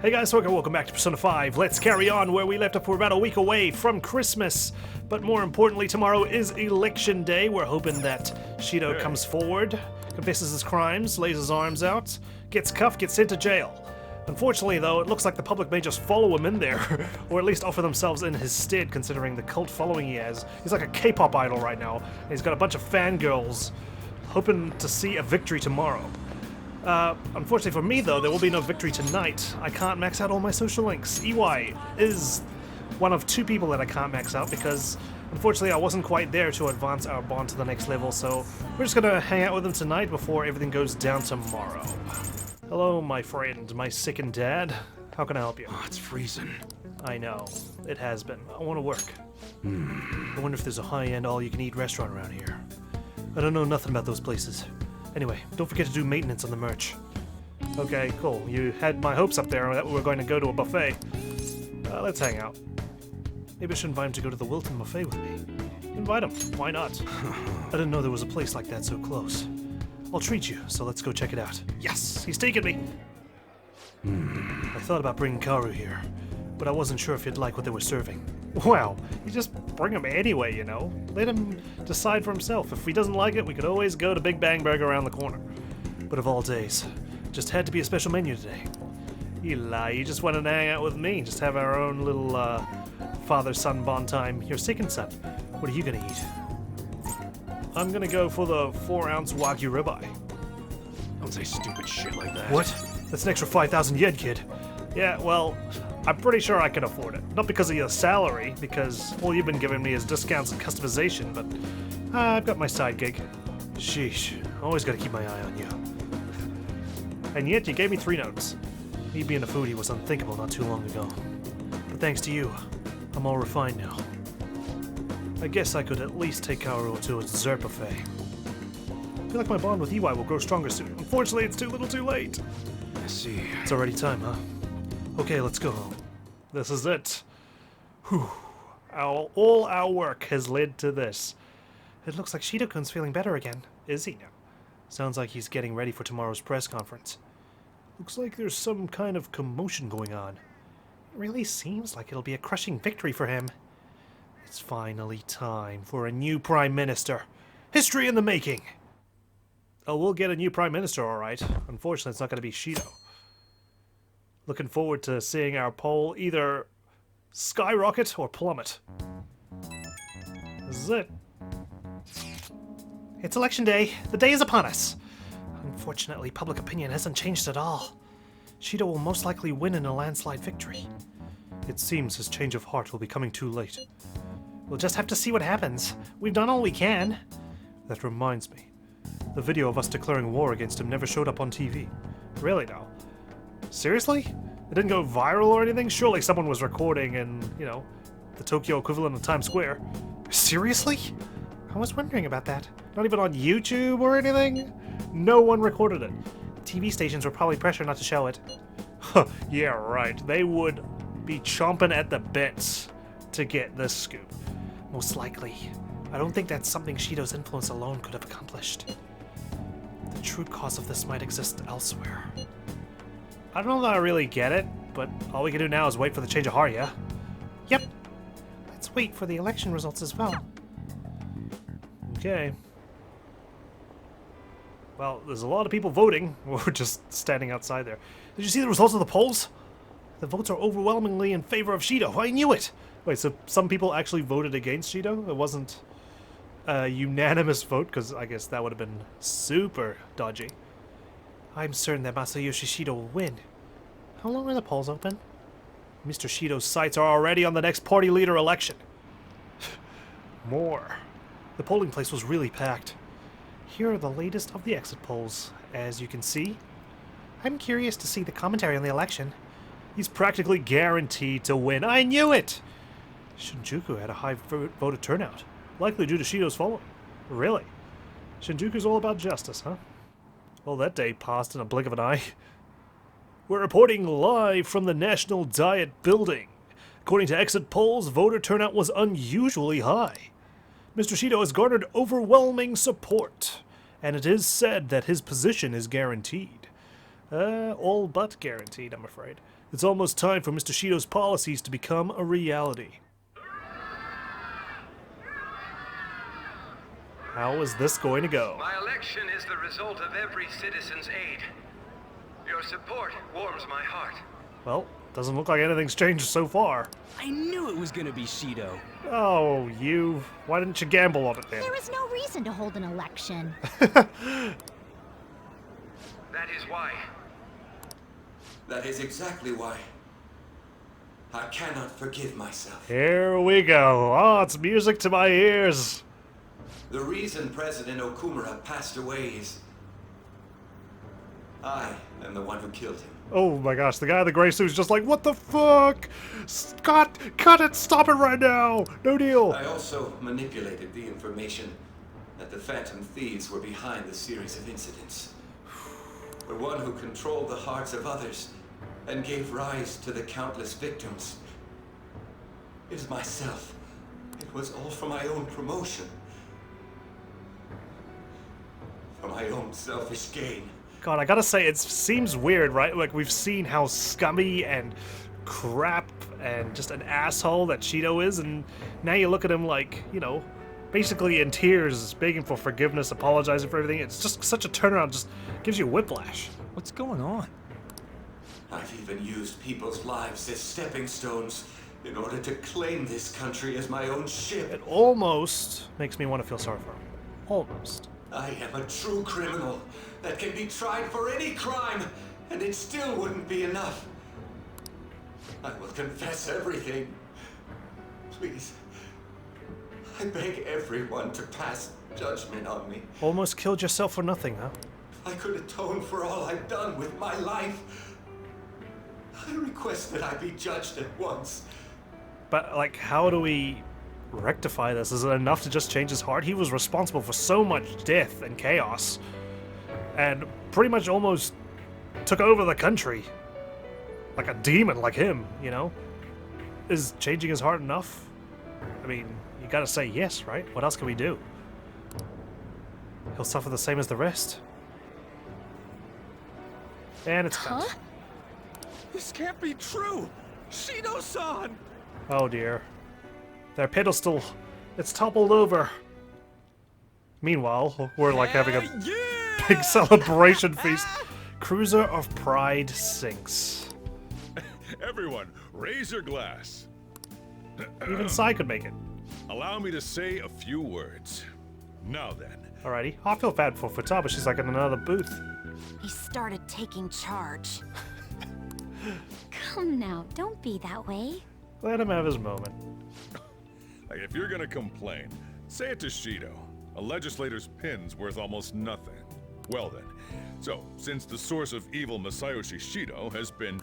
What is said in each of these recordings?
Hey guys, welcome back to Persona 5. Let's carry on where we left off. We're about a week away from Christmas. But more importantly, tomorrow is election day. We're hoping that Shido comes forward, confesses his crimes, lays his arms out, gets cuffed, gets sent to jail. Unfortunately, though, it looks like the public may just follow him in there, or at least offer themselves in his stead, considering the cult following he has. He's like a K-pop idol right now, and he's got a bunch of fangirls hoping to see a victory tomorrow. Unfortunately for me, though, there will be no victory tonight. I can't max out all my social links. Iwai is one of two people that I can't max out because, unfortunately, I wasn't quite there to advance our bond to the next level, so we're just gonna hang out with him tonight before everything goes down tomorrow. Hello, my friend, my sickened dad. How can I help you? Oh, it's freezing. I know. It has been. I want to work. I wonder if there's a high-end all-you-can-eat restaurant around here. I don't know nothing about those places. Anyway, don't forget to do maintenance on the merch. Okay, cool. You had my hopes up there that we were going to go to a buffet. Let's hang out. Maybe I should invite him to go to the Wilton buffet with me. Invite him. Why not? I didn't know there was a place like that so close. I'll treat you, so let's go check it out. Yes! He's taking me! I thought about bringing Kaoru here, but I wasn't sure if he'd like what they were serving. Wow, you just bring him anyway, you know? Let him decide for himself. If he doesn't like it, we could always go to Big Bang Burger around the corner. But of all days, just had to be a special menu today. You lie, you just wanted to hang out with me, just have our own little, father-son bond time. Your second son, what are you gonna eat? I'm gonna go for the 4-ounce Wagyu ribeye. Don't say stupid shit like that. What? That's an extra 5,000 yen, kid. Yeah, well, I'm pretty sure I can afford it. Not because of your salary, because all you've been giving me is discounts and customization, but I've got my side gig. Sheesh, always gotta keep my eye on you. And yet you gave me 3 notes. Me being a foodie was unthinkable not too long ago. But thanks to you, I'm all refined now. I guess I could at least take Kaoru to a dessert buffet. I feel like my bond with Iwai will grow stronger soon. Unfortunately, it's too little too late. I see. It's already time, huh? Okay, let's go home. This is it. Whew. All our work has led to this. It looks like Shido-kun's feeling better again. Is he now? Sounds like he's getting ready for tomorrow's press conference. Looks like there's some kind of commotion going on. It really seems like it'll be a crushing victory for him. It's finally time for a new Prime Minister. History in the making! Oh, we'll get a new Prime Minister, alright. Unfortunately, it's not going to be Shido. Looking forward to seeing our poll either skyrocket or plummet. This is it. It's election day. The day is upon us. Unfortunately, public opinion hasn't changed at all. Shido will most likely win in a landslide victory. It seems his change of heart will be coming too late. We'll just have to see what happens. We've done all we can. That reminds me. The video of us declaring war against him never showed up on TV. Really now? Seriously? It didn't go viral or anything? Surely someone was recording in, you know, the Tokyo equivalent of Times Square. Seriously? I was wondering about that. Not even on YouTube or anything? No one recorded it. TV stations were probably pressured not to show it. Yeah, right. They would be chomping at the bits to get this scoop. Most likely. I don't think that's something Shido's influence alone could have accomplished. The true cause of this might exist elsewhere. I don't know that I really get it, but all we can do now is wait for the change of heart, yeah? Yep. Let's wait for the election results as well. Okay. Well, there's a lot of people voting. We're just standing outside there. Did you see the results of the polls? The votes are overwhelmingly in favor of Shido. I knew it! Wait, so some people actually voted against Shido? It wasn't a unanimous vote, because I guess that would have been super dodgy. I'm certain that Masayoshi Shido will win. How long are the polls open? Mr. Shido's sights are already on the next party leader election. More. The polling place was really packed. Here are the latest of the exit polls. As you can see, I'm curious to see the commentary on the election. He's practically guaranteed to win. I knew it! Shinjuku had a high voter turnout, likely due to Shido's following. Really? Shinjuku's all about justice, huh? Well, that day passed in a blink of an eye. We're reporting live from the National Diet Building. According to exit polls, voter turnout was unusually high. Mr. Shido has garnered overwhelming support, and it is said that his position is guaranteed. All but guaranteed, I'm afraid. It's almost time for Mr. Shido's policies to become a reality. How is this going to go? My election is the result of every citizen's aid. Your support warms my heart. Well, doesn't look like anything's changed so far. I knew it was gonna be Shido. Oh, you. Why didn't you gamble on it then? There is no reason to hold an election. That is why. That is exactly why. I cannot forgive myself. Here we go. Oh, it's music to my ears. The reason President Okumura passed away is... I am the one who killed him. Oh my gosh, the guy in the gray suit's just like, what the fuck? Scott, cut it, stop it right now. No deal. I also manipulated the information that the Phantom Thieves were behind the series of incidents. The one who controlled the hearts of others and gave rise to the countless victims is myself. It was all for my own promotion. For my own selfish gain. God, I gotta say, it seems weird, right? Like, we've seen how scummy and crap and just an asshole that Shido is, and now you look at him like, you know, basically in tears, begging for forgiveness, apologizing for everything. It's just such a turnaround, just gives you whiplash. What's going on? I've even used people's lives as stepping stones in order to claim this country as my own ship. It almost makes me want to feel sorry for him. Almost. I am a true criminal that can be tried for any crime, and it still wouldn't be enough. I will confess everything. Please. I beg everyone to pass judgment on me. Almost killed yourself for nothing, huh? I could atone for all I've done with my life. I request that I be judged at once. But, like, how do we rectify this? Is it enough to just change his heart? He was responsible for so much death and chaos, and pretty much almost took over the country. Like a demon like him, you know? Is changing his heart enough? I mean, you gotta say yes, right? What else can we do? He'll suffer the same as the rest. And it's Huh? cut. This can't be true! Shido-san! Oh dear. Their pedestal, it's toppled over. Meanwhile, we're like having a Yeah! big celebration feast. Cruiser of Pride sinks. Everyone, raise your glass. Even Sai could make it. Allow me to say a few words. Now then, Alrighty. I feel bad for Futaba. She's like in another booth. He started taking charge. Come now, don't be that way. Let him have his moment. like, if you're gonna complain, say it to Shido. A legislator's pin's worth almost nothing. Well then, so since the source of evil Masayoshi Shido has been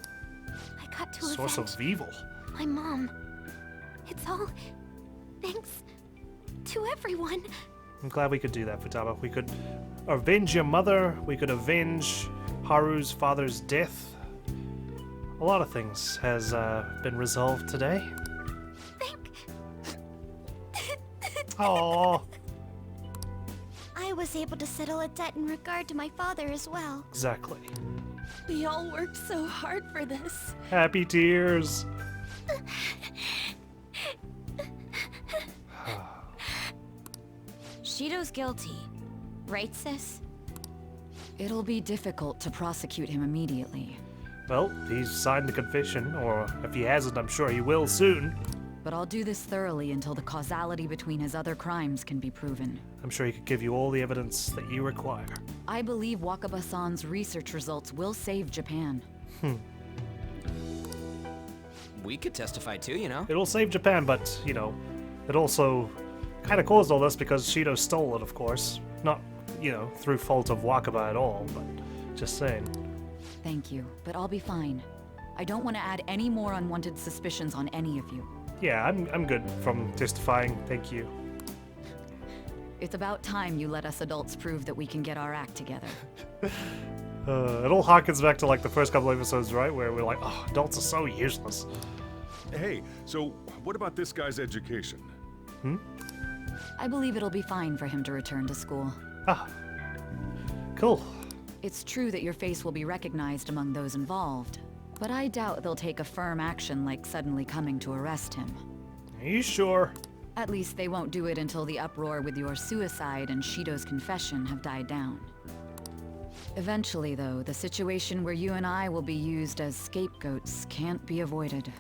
I got to Source avenge of evil. my mom. It's all thanks to everyone. I'm glad we could do that, Futaba. We could avenge your mother. We could avenge Haru's father's death. A lot of things has been resolved today. Oh, I was able to settle a debt in regard to my father as well. exactly. We all worked so hard for this. Happy tears. Shido's guilty, right, sis? It'll be difficult to prosecute him immediately, Well, he's signed the confession, or if he hasn't, I'm sure he will soon. but I'll do this thoroughly until the causality between his other crimes can be proven. I'm sure he could give you all the evidence that you require. I believe Wakaba-san's research results will save Japan. We could testify too, you know? It'll save Japan, but, you know, it also kind of caused all this because Shido stole it, of course. Not, you know, through fault of Wakaba at all, but just saying. Thank you, but I'll be fine. I don't want to add any more unwanted suspicions on any of you. Yeah, I'm good from testifying, thank you. It's about time you let us adults prove that we can get our act together. It all harkens back to like the first couple episodes, right? Where we're like, oh, adults are so useless. hey, so what about this guy's education? I believe it'll be fine for him to return to school. Ah, cool. It's true that your face will be recognized among those involved, But I doubt they'll take a firm action like suddenly coming to arrest him. Are you sure? At least they won't do it until the uproar with your suicide and Shido's confession have died down. Eventually, though, the situation where you and I will be used as scapegoats can't be avoided.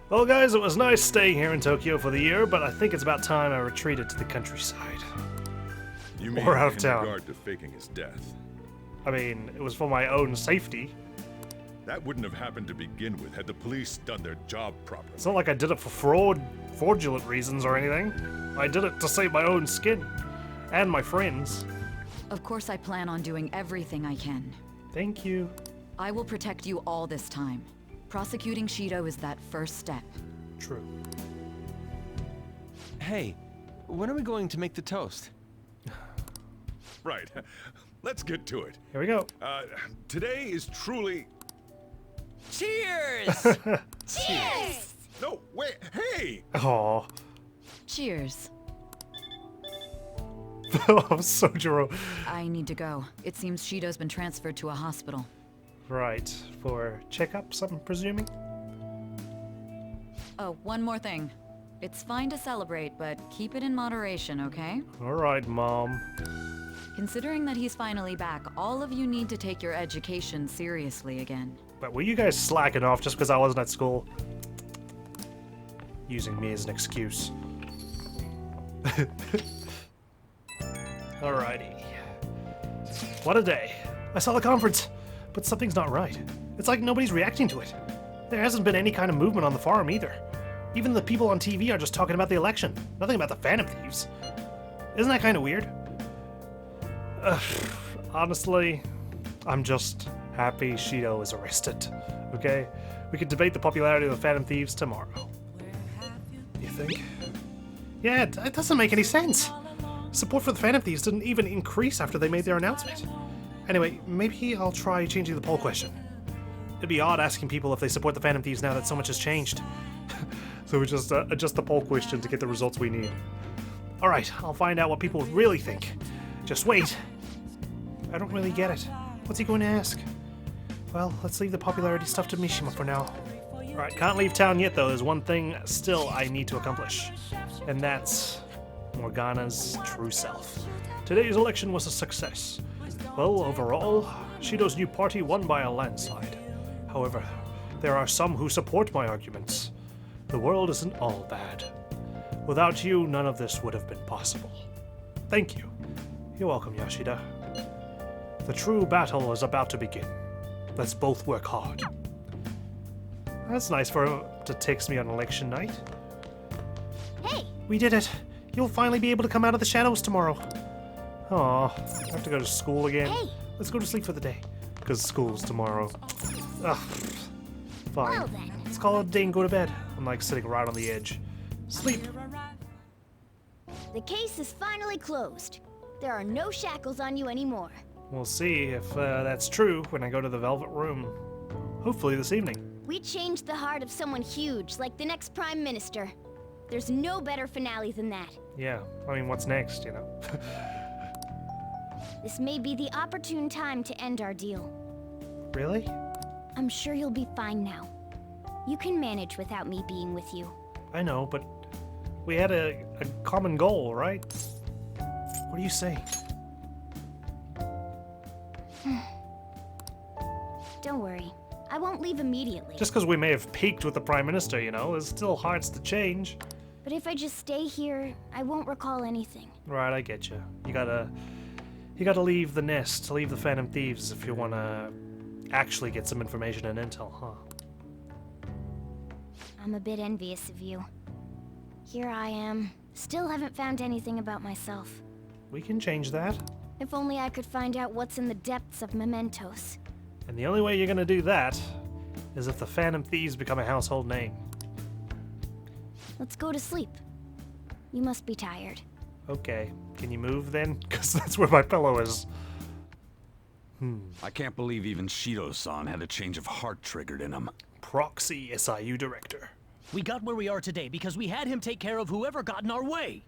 Well, guys, it was nice staying here in Tokyo for the year, but I think it's about time I retreated to the countryside. You mean Or out of in town. regard to faking his death? I mean, it was for my own safety. That wouldn't have happened to begin with had the police done their job properly. It's not like I did it for fraudulent reasons or anything. I did it to save my own skin. And my friends. Of course, I plan on doing everything I can. Thank you. I will protect you all this time. Prosecuting Shido is that first step. True. Hey, when are we going to make the toast? Right. Let's get to it. Here we go. Today is truly... Cheers! Cheers! No, wait, hey! Aw. Cheers. Sojiro. I need to go. It seems Shido's been transferred to a hospital. Right. For checkups, I'm presuming? Oh, one more thing. It's fine to celebrate, but keep it in moderation, okay? Alright, Mom. Considering that he's finally back, all of you need to take your education seriously again. But were you guys slacking off just because I wasn't at school? Using me as an excuse. Alrighty. What a day. I saw the conference, but something's not right. It's like nobody's reacting to it. There hasn't been any kind of movement on the forum either. Even the people on TV are just talking about the election. Nothing about the Phantom Thieves. Isn't that kind of weird? Honestly, I'm just happy Shido is arrested. Okay? We could debate the popularity of the Phantom Thieves tomorrow. You think? Yeah, it doesn't make any sense. Support for the Phantom Thieves didn't even increase after they made their announcement. Anyway, maybe I'll try changing the poll question. It'd be odd asking people if they support the Phantom Thieves now that so much has changed. So we just adjust the poll question to get the results we need. Alright, I'll find out what people really think. Just wait. I don't really get it. What's he going to ask? Well, let's leave the popularity stuff to Mishima for now. Alright, can't leave town yet though. There's one thing still I need to accomplish. And that's Morgana's true self. Today's election was a success. Well, overall, Shido's new party won by a landslide. However, there are some who support my arguments. The world isn't all bad. Without you, none of this would have been possible. Thank you. You're welcome, Yoshida. The true battle is about to begin. Let's both work hard. That's nice for him to text me on election night. Hey! We did it! You'll finally be able to come out of the shadows tomorrow. Aw, I have to go to school again. Hey! Let's go to sleep for the day. Because school's tomorrow. Ugh. Fine. Well then. Let's call it a day and go to bed. I'm like sitting right on the edge. Sleep! The case is finally closed. There are no shackles on you anymore. We'll see if that's true when I go to the Velvet Room. Hopefully this evening. We changed the heart of someone huge, like the next Prime Minister. There's no better finale than that. Yeah, I mean, what's next, you know? This may be the opportune time to end our deal. Really? I'm sure you'll be fine now. You can manage without me being with you. I know, but we had a common goal, right? What are you saying? Don't worry. I won't leave immediately. Just because we may have peaked with the Prime Minister, you know, there's still hearts to change. But if I just stay here, I won't recall anything. Right, I get you. You gotta leave the nest, leave the Phantom Thieves if you wanna actually get some information and intel, huh? I'm a bit envious of you. Here I am. Still haven't found anything about myself. We can change that. If only I could find out what's in the depths of Mementos. And the only way you're gonna do that is if the Phantom Thieves become a household name. Let's go to sleep. You must be tired. Okay. Can you move then? Because that's where my pillow is. I can't believe even Shido-san had a change of heart triggered in him. Proxy SIU Director. We got where we are today because we had him take care of whoever got in our way.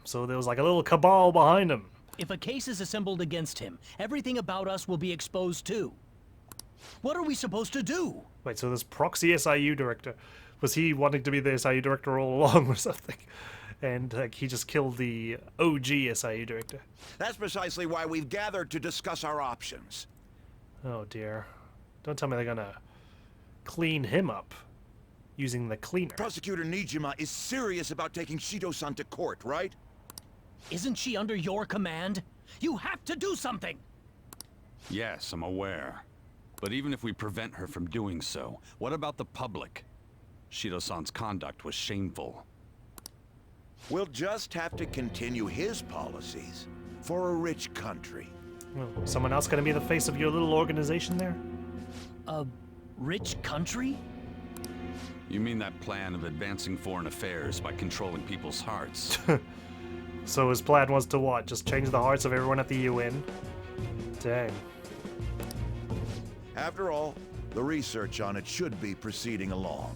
So there was like a little cabal behind him. If a case is assembled against him, everything about us will be exposed too. What are we supposed to do? Wait, so this proxy SIU director, was he wanting to be the SIU director all along or something? And like he just killed the OG SIU director. That's precisely why we've gathered to discuss our options. Oh dear. Don't tell me they're gonna clean him up using the cleaner. Prosecutor Nijima is serious about taking Shido-san to court, right? Isn't she under your command? You have to do something! Yes, I'm aware. But even if we prevent her from doing so, what about the public? Shido-san's conduct was shameful. We'll just have to continue his policies for a rich country. Oh, someone else gonna be the face of your little organization there? A rich country? You mean that plan of advancing foreign affairs by controlling people's hearts? So his plan was to what? Just change the hearts of everyone at the UN? Dang. After all, the research on it should be proceeding along.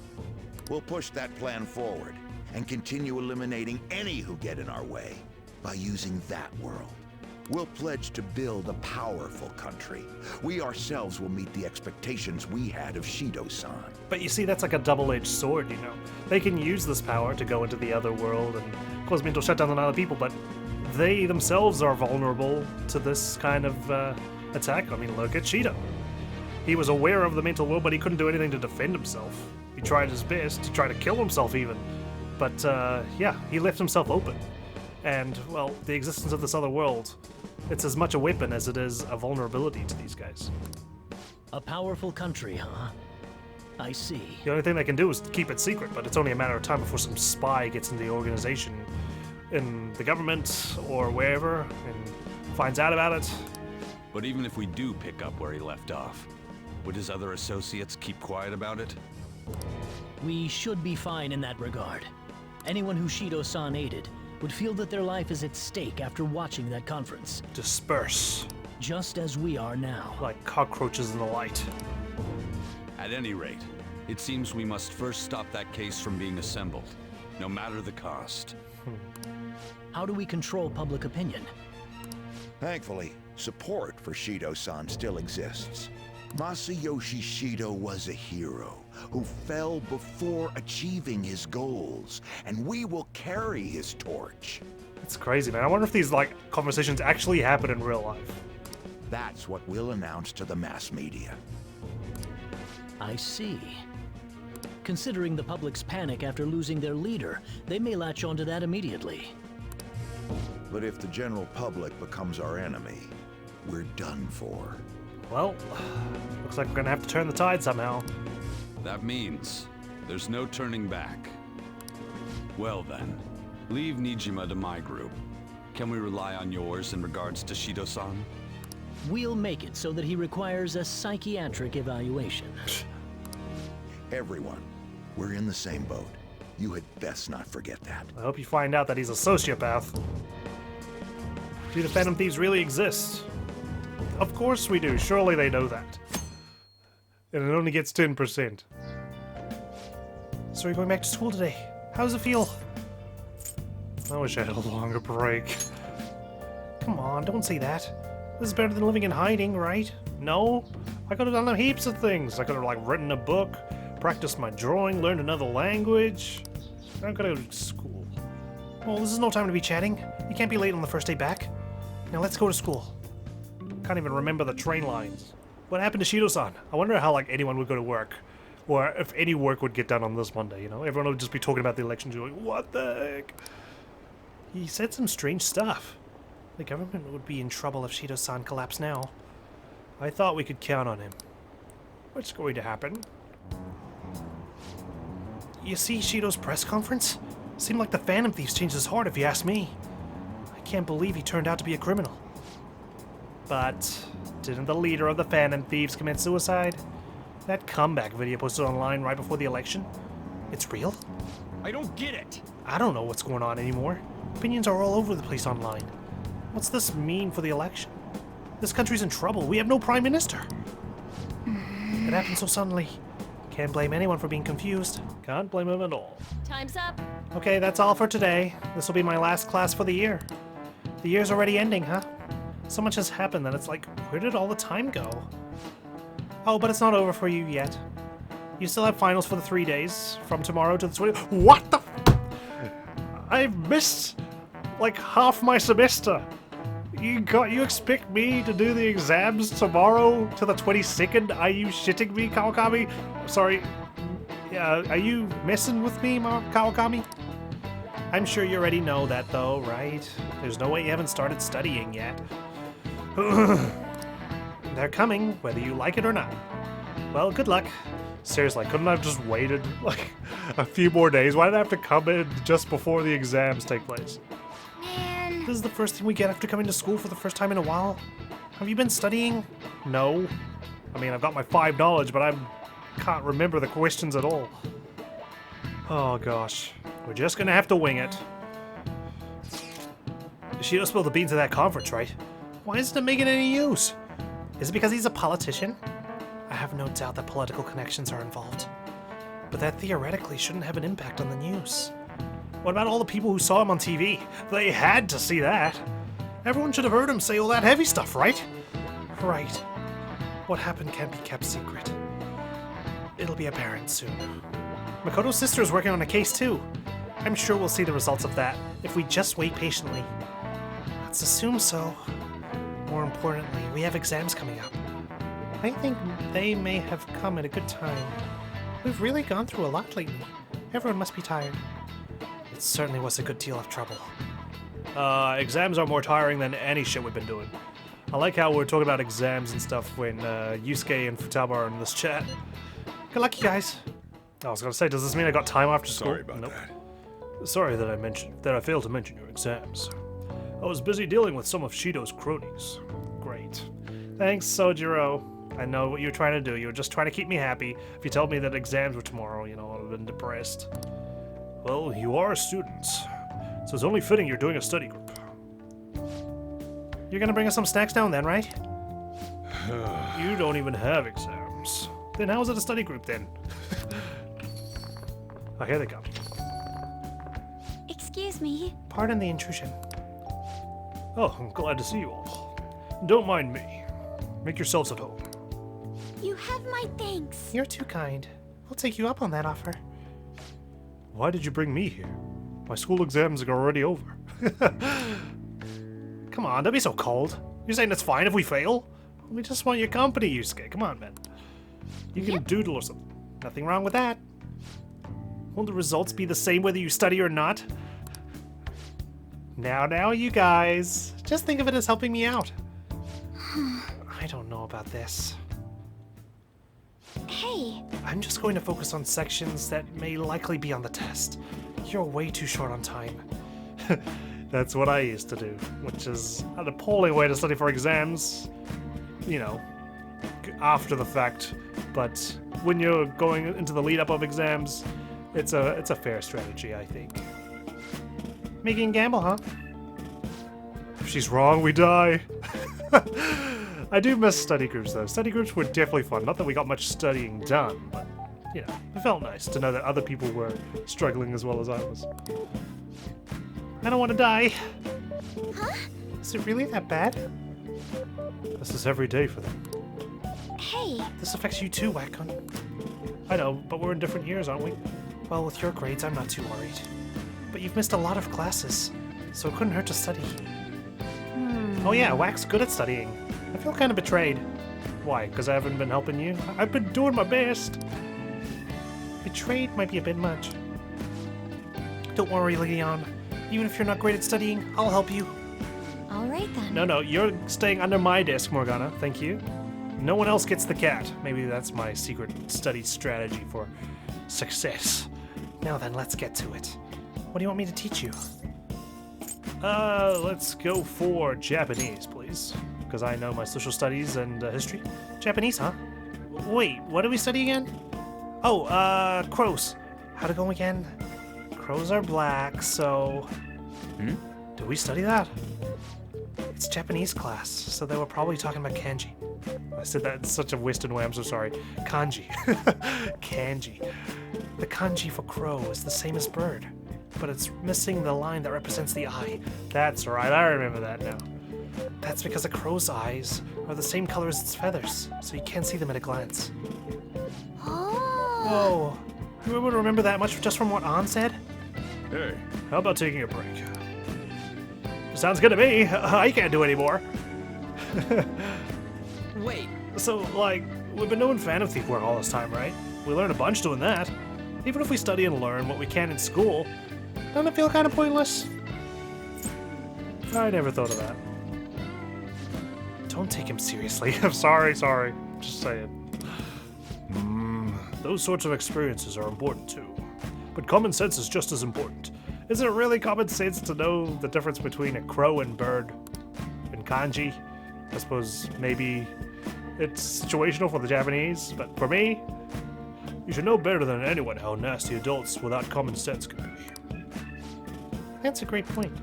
We'll push that plan forward and continue eliminating any who get in our way by using that world. We'll pledge to build a powerful country. We ourselves will meet the expectations we had of Shido-san. But you see, that's like a double-edged sword, you know. They can use this power to go into the other world and cause mental shutdowns on other people, but they themselves are vulnerable to this kind of attack. I mean, look at Shido. He was aware of the mental world, but he couldn't do anything to defend himself. He tried his best to try to kill himself even. But, yeah, he left himself open. And, well, the existence of this other world, it's as much a weapon as it is a vulnerability to these guys. A powerful country, huh? I see. The only thing they can do is keep it secret, but it's only a matter of time before some spy gets in the organization, in the government or wherever, and finds out about it. But even if we do pick up where he left off, would his other associates keep quiet about it? We should be fine in that regard. Anyone who Shido-san aided would feel that their life is at stake after watching that conference. Disperse. Just as we are now. Like cockroaches in the light. At any rate, it seems we must first stop that case from being assembled, no matter the cost. How do we control public opinion? Thankfully, support for Shido-san still exists. Masayoshi Shido was a hero who fell before achieving his goals, and we will carry his torch. It's crazy, man. I wonder if these, like, conversations actually happen in real life. That's what we'll announce to the mass media. I see. Considering the public's panic after losing their leader, they may latch onto that immediately. But if the general public becomes our enemy, we're done for. Well, looks like we're gonna have to turn the tide somehow. That means there's no turning back. Well then, leave Nijima to my group. Can we rely on yours in regards to Shido-san? We'll make it so that he requires a psychiatric evaluation. Everyone, we're in the same boat. You had best not forget that. I hope you find out that he's a sociopath. Do the Phantom Thieves really exist? Of course we do. Surely they know that. And it only gets 10%. So you're going back to school today. How does it feel? I wish I had a longer break. Come on, don't say that. This is better than living in hiding, right? No? I could have done heaps of things. I could have, like, written a book, practiced my drawing, learned another language. I'm gonna go to school. Well, this is no time to be chatting. You can't be late on the first day back. Now let's go to school. Can't even remember the train lines. What happened to Shido-san? I wonder how, like, anyone would go to work. Or if any work would get done on this Monday, you know? Everyone would just be talking about the elections, going, what the heck? He said some strange stuff. The government would be in trouble if Shido-san collapsed now. I thought we could count on him. What's going to happen? You see Shido's press conference? Seemed like the Phantom Thieves changed his heart, if you ask me. I can't believe he turned out to be a criminal. But didn't the leader of the Phantom Thieves commit suicide? That comeback video posted online right before the election? It's real? I don't get it. I don't know what's going on anymore. Opinions are all over the place online. What's this mean for the election? This country's in trouble. We have no prime minister. It happened so suddenly. Can't blame anyone for being confused. Can't blame him at all. Time's up. Okay, that's all for today. This will be my last class for the year. The year's already ending, huh? So much has happened that it's like, where did all the time go? Oh, but it's not over for you yet. You still have finals for the 3 days, from tomorrow to the 20th. What the? I've missed like half my semester. You expect me to do the exams tomorrow to the 22nd? Are you shitting me, Kawakami? Sorry. Yeah, are you messing with me, Kawakami? I'm sure you already know that though, right? There's no way you haven't started studying yet. They're coming, whether you like it or not. Well, good luck. Seriously, couldn't I have just waited like a few more days? Why did I have to come in just before the exams take place? Man. This is the first thing we get after coming to school for the first time in a while. Have you been studying? No. I mean, I've got my 5 knowledge, but I can't remember the questions at all. Oh gosh. We're just gonna have to wing it. Shido spilled the beans at that conference, right? Why isn't it making any use? Is it because he's a politician? I have no doubt that political connections are involved. But that theoretically shouldn't have an impact on the news. What about all the people who saw him on TV? They had to see that. Everyone should have heard him say all that heavy stuff, right? Right. What happened can't be kept secret. It'll be apparent soon. Makoto's sister is working on a case too. I'm sure we'll see the results of that if we just wait patiently. Let's assume so. More importantly, we have exams coming up. I think they may have come at a good time. We've really gone through a lot lately. Everyone must be tired. It certainly was a good deal of trouble. Exams are more tiring than any shit we've been doing. I like how we're talking about exams and stuff when Yusuke and Futaba are in this chat. Good luck, you guys. I was gonna say, does this mean I got time after school? Sorry about that. Sorry that I failed to mention your exams. I was busy dealing with some of Shido's cronies. Great. Thanks, Sojiro. I know what you were trying to do. You were just trying to keep me happy. If you told me that exams were tomorrow, you know, I would have been depressed. Well, you are a student, so it's only fitting you're doing a study group. You're gonna bring us some snacks down then, right? You don't even have exams. Then how is it a study group then? Oh, here they come. Excuse me. Pardon the intrusion. Oh, I'm glad to see you all. Don't mind me. Make yourselves at home. You have my thanks. You're too kind. I'll take you up on that offer. Why did you bring me here? My school exams are already over. Come on, don't be so cold. You're saying it's fine if we fail? We just want your company, Yusuke. Come on, man. You can doodle or something. Nothing wrong with that. Won't the results be the same whether you study or not? Now, you guys. Just think of it as helping me out. I don't know about this. Hey. I'm just going to focus on sections that may likely be on the test. You're way too short on time. That's what I used to do, which is an appalling way to study for exams. You know, after the fact. But when you're going into the lead-up of exams, it's a fair strategy, I think. Making a gamble, huh? If she's wrong, we die. I do miss study groups, though. Study groups were definitely fun. Not that we got much studying done, but, you know, it felt nice to know that other people were struggling as well as I was. I don't want to die. Huh? Is it really that bad? This is every day for them. Hey. This affects you too, Wakon. I know, but we're in different years, aren't we? Well, with your grades, I'm not too worried. But you've missed a lot of classes, so it couldn't hurt to study. Oh yeah, Wack's good at studying. I feel kind of betrayed. Why? Because I haven't been helping you? I've been doing my best. Betrayed might be a bit much. Don't worry, Leon. Even if you're not great at studying, I'll help you. All right then. No, you're staying under my desk, Morgana. Thank you. No one else gets the cat. Maybe that's my secret study strategy for success. Now then, let's get to it. What do you want me to teach you? Let's go for Japanese, please. Because I know my social studies and history. Japanese, huh? Wait, what do we study again? Oh, crows. How to go again? Crows are black, so... Do we study that? It's Japanese class, so they were probably talking about kanji. I said that in such a Western way, I'm so sorry. Kanji. Kanji. The kanji for crow is the same as bird, but it's missing the line that represents the eye. That's right, I remember that now. That's because a crow's eyes are the same color as its feathers, so you can't see them at a glance. Oh. Whoa. You able to remember that much just from what An said? Hey, How about taking a break? Sounds good to me. I can't do anymore. Wait, So, like, we've been doing Phantom Thief work all this time, right? We learn a bunch doing that. Even if we study and learn what we can in school, doesn't it feel kind of pointless? I never thought of that. Don't take him seriously. I'm sorry. Just saying. Those sorts of experiences are important too. But common sense is just as important. Isn't it really common sense to know the difference between a crow and bird? In kanji? I suppose maybe it's situational for the Japanese, but for me, you should know better than anyone how nasty adults without common sense can be. That's a great point.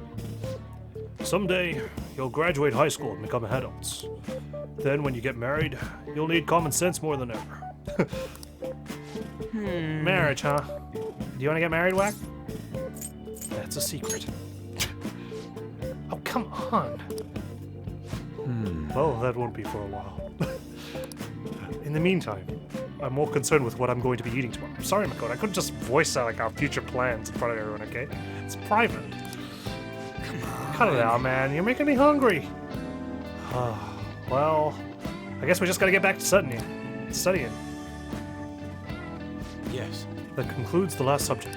Someday, you'll graduate high school and become adults. Then when you get married, you'll need common sense more than ever. Marriage, huh? Do you want to get married, Wack? That's a secret. Oh, come on. Well, that won't be for a while. In the meantime, I'm more concerned with what I'm going to be eating tomorrow. Sorry, Makoto, I couldn't just voice out like our future plans in front of everyone, okay? It's private. come on. Cut it out, man. You're making me hungry. Well, I guess we just gotta get back to studying. Yes. That concludes the last subject.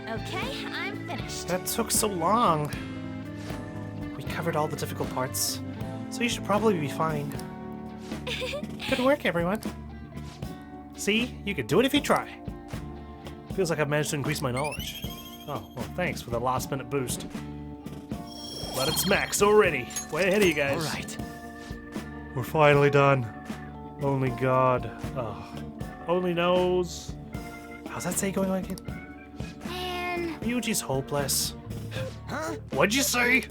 Okay, I'm finished. That took so long. We covered all the difficult parts, so you should probably be fine. Good work, everyone. See? You can do it if you try. Feels like I've managed to increase my knowledge. Oh, well, thanks for the last-minute boost. But it's max already. Way ahead of you guys. All right. We're finally done. Only God. Only knows. How's that say going on again? Man. Ryuji's hopeless. Huh? What'd you say?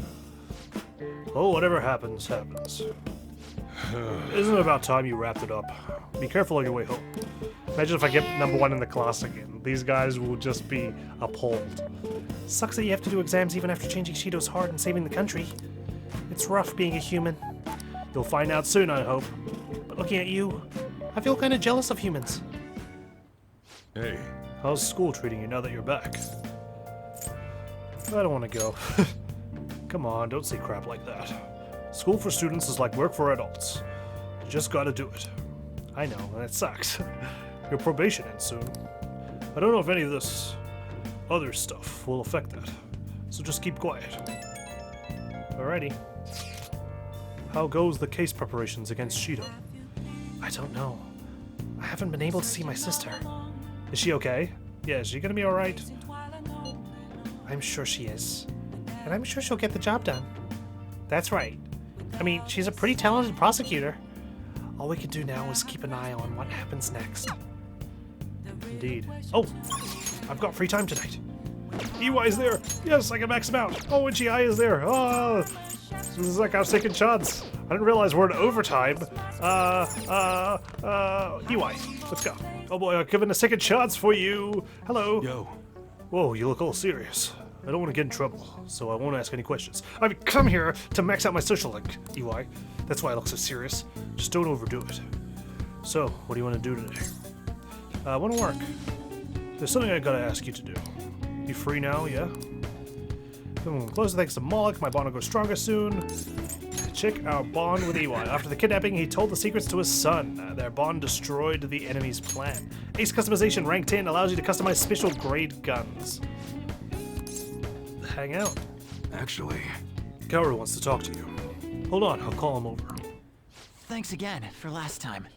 Oh, whatever happens, happens. Isn't it about time you wrapped it up? Be careful on your way home. Imagine if I get #1 in the class again. These guys will just be appalled. Sucks that you have to do exams even after changing Shido's heart and saving the country. It's rough being a human. You'll find out soon, I hope. But looking at you, I feel kind of jealous of humans. hey, How's school treating you now that you're back? I don't want to go. Come on, don't say crap like that. School for students is like work for adults. You just gotta do it. I know, and it sucks. Your probation ends soon. I don't know if any of this other stuff will affect that, so just keep quiet. Alrighty. How goes the case preparations against Shido? I don't know. I haven't been able to see my sister. Is she okay? Yeah, is she gonna be alright? I'm sure she is. And I'm sure she'll get the job done. That's right. I mean, she's a pretty talented prosecutor. All we can do now is keep an eye on what happens next. Indeed. Oh! I've got free time tonight. Iwai's there! Yes, I can max him out! Oh, and Chihaya is there! Oh! This is like our second chance. I didn't realize we're in overtime. Iwai, let's go. Oh boy, I've given a second chance for you. Hello. yo, Whoa, you look all serious. I don't want to get in trouble, so I won't ask any questions. I've come here to max out my social link, Iwai. That's why I look so serious. Just don't overdo it. So, what do you want to do today? I want to work. There's something I gotta ask you to do. You free now, yeah? Closer thanks to Moloch, my bond will go stronger soon. Check our bond with Iwai. After the kidnapping, he told the secrets to his son. Their bond destroyed the enemy's plan. Ace customization rank 10 allows you to customize special grade guns. Hang out. Actually, Kaoru wants to talk to you. Hold on, I'll call him over. Thanks again for last time.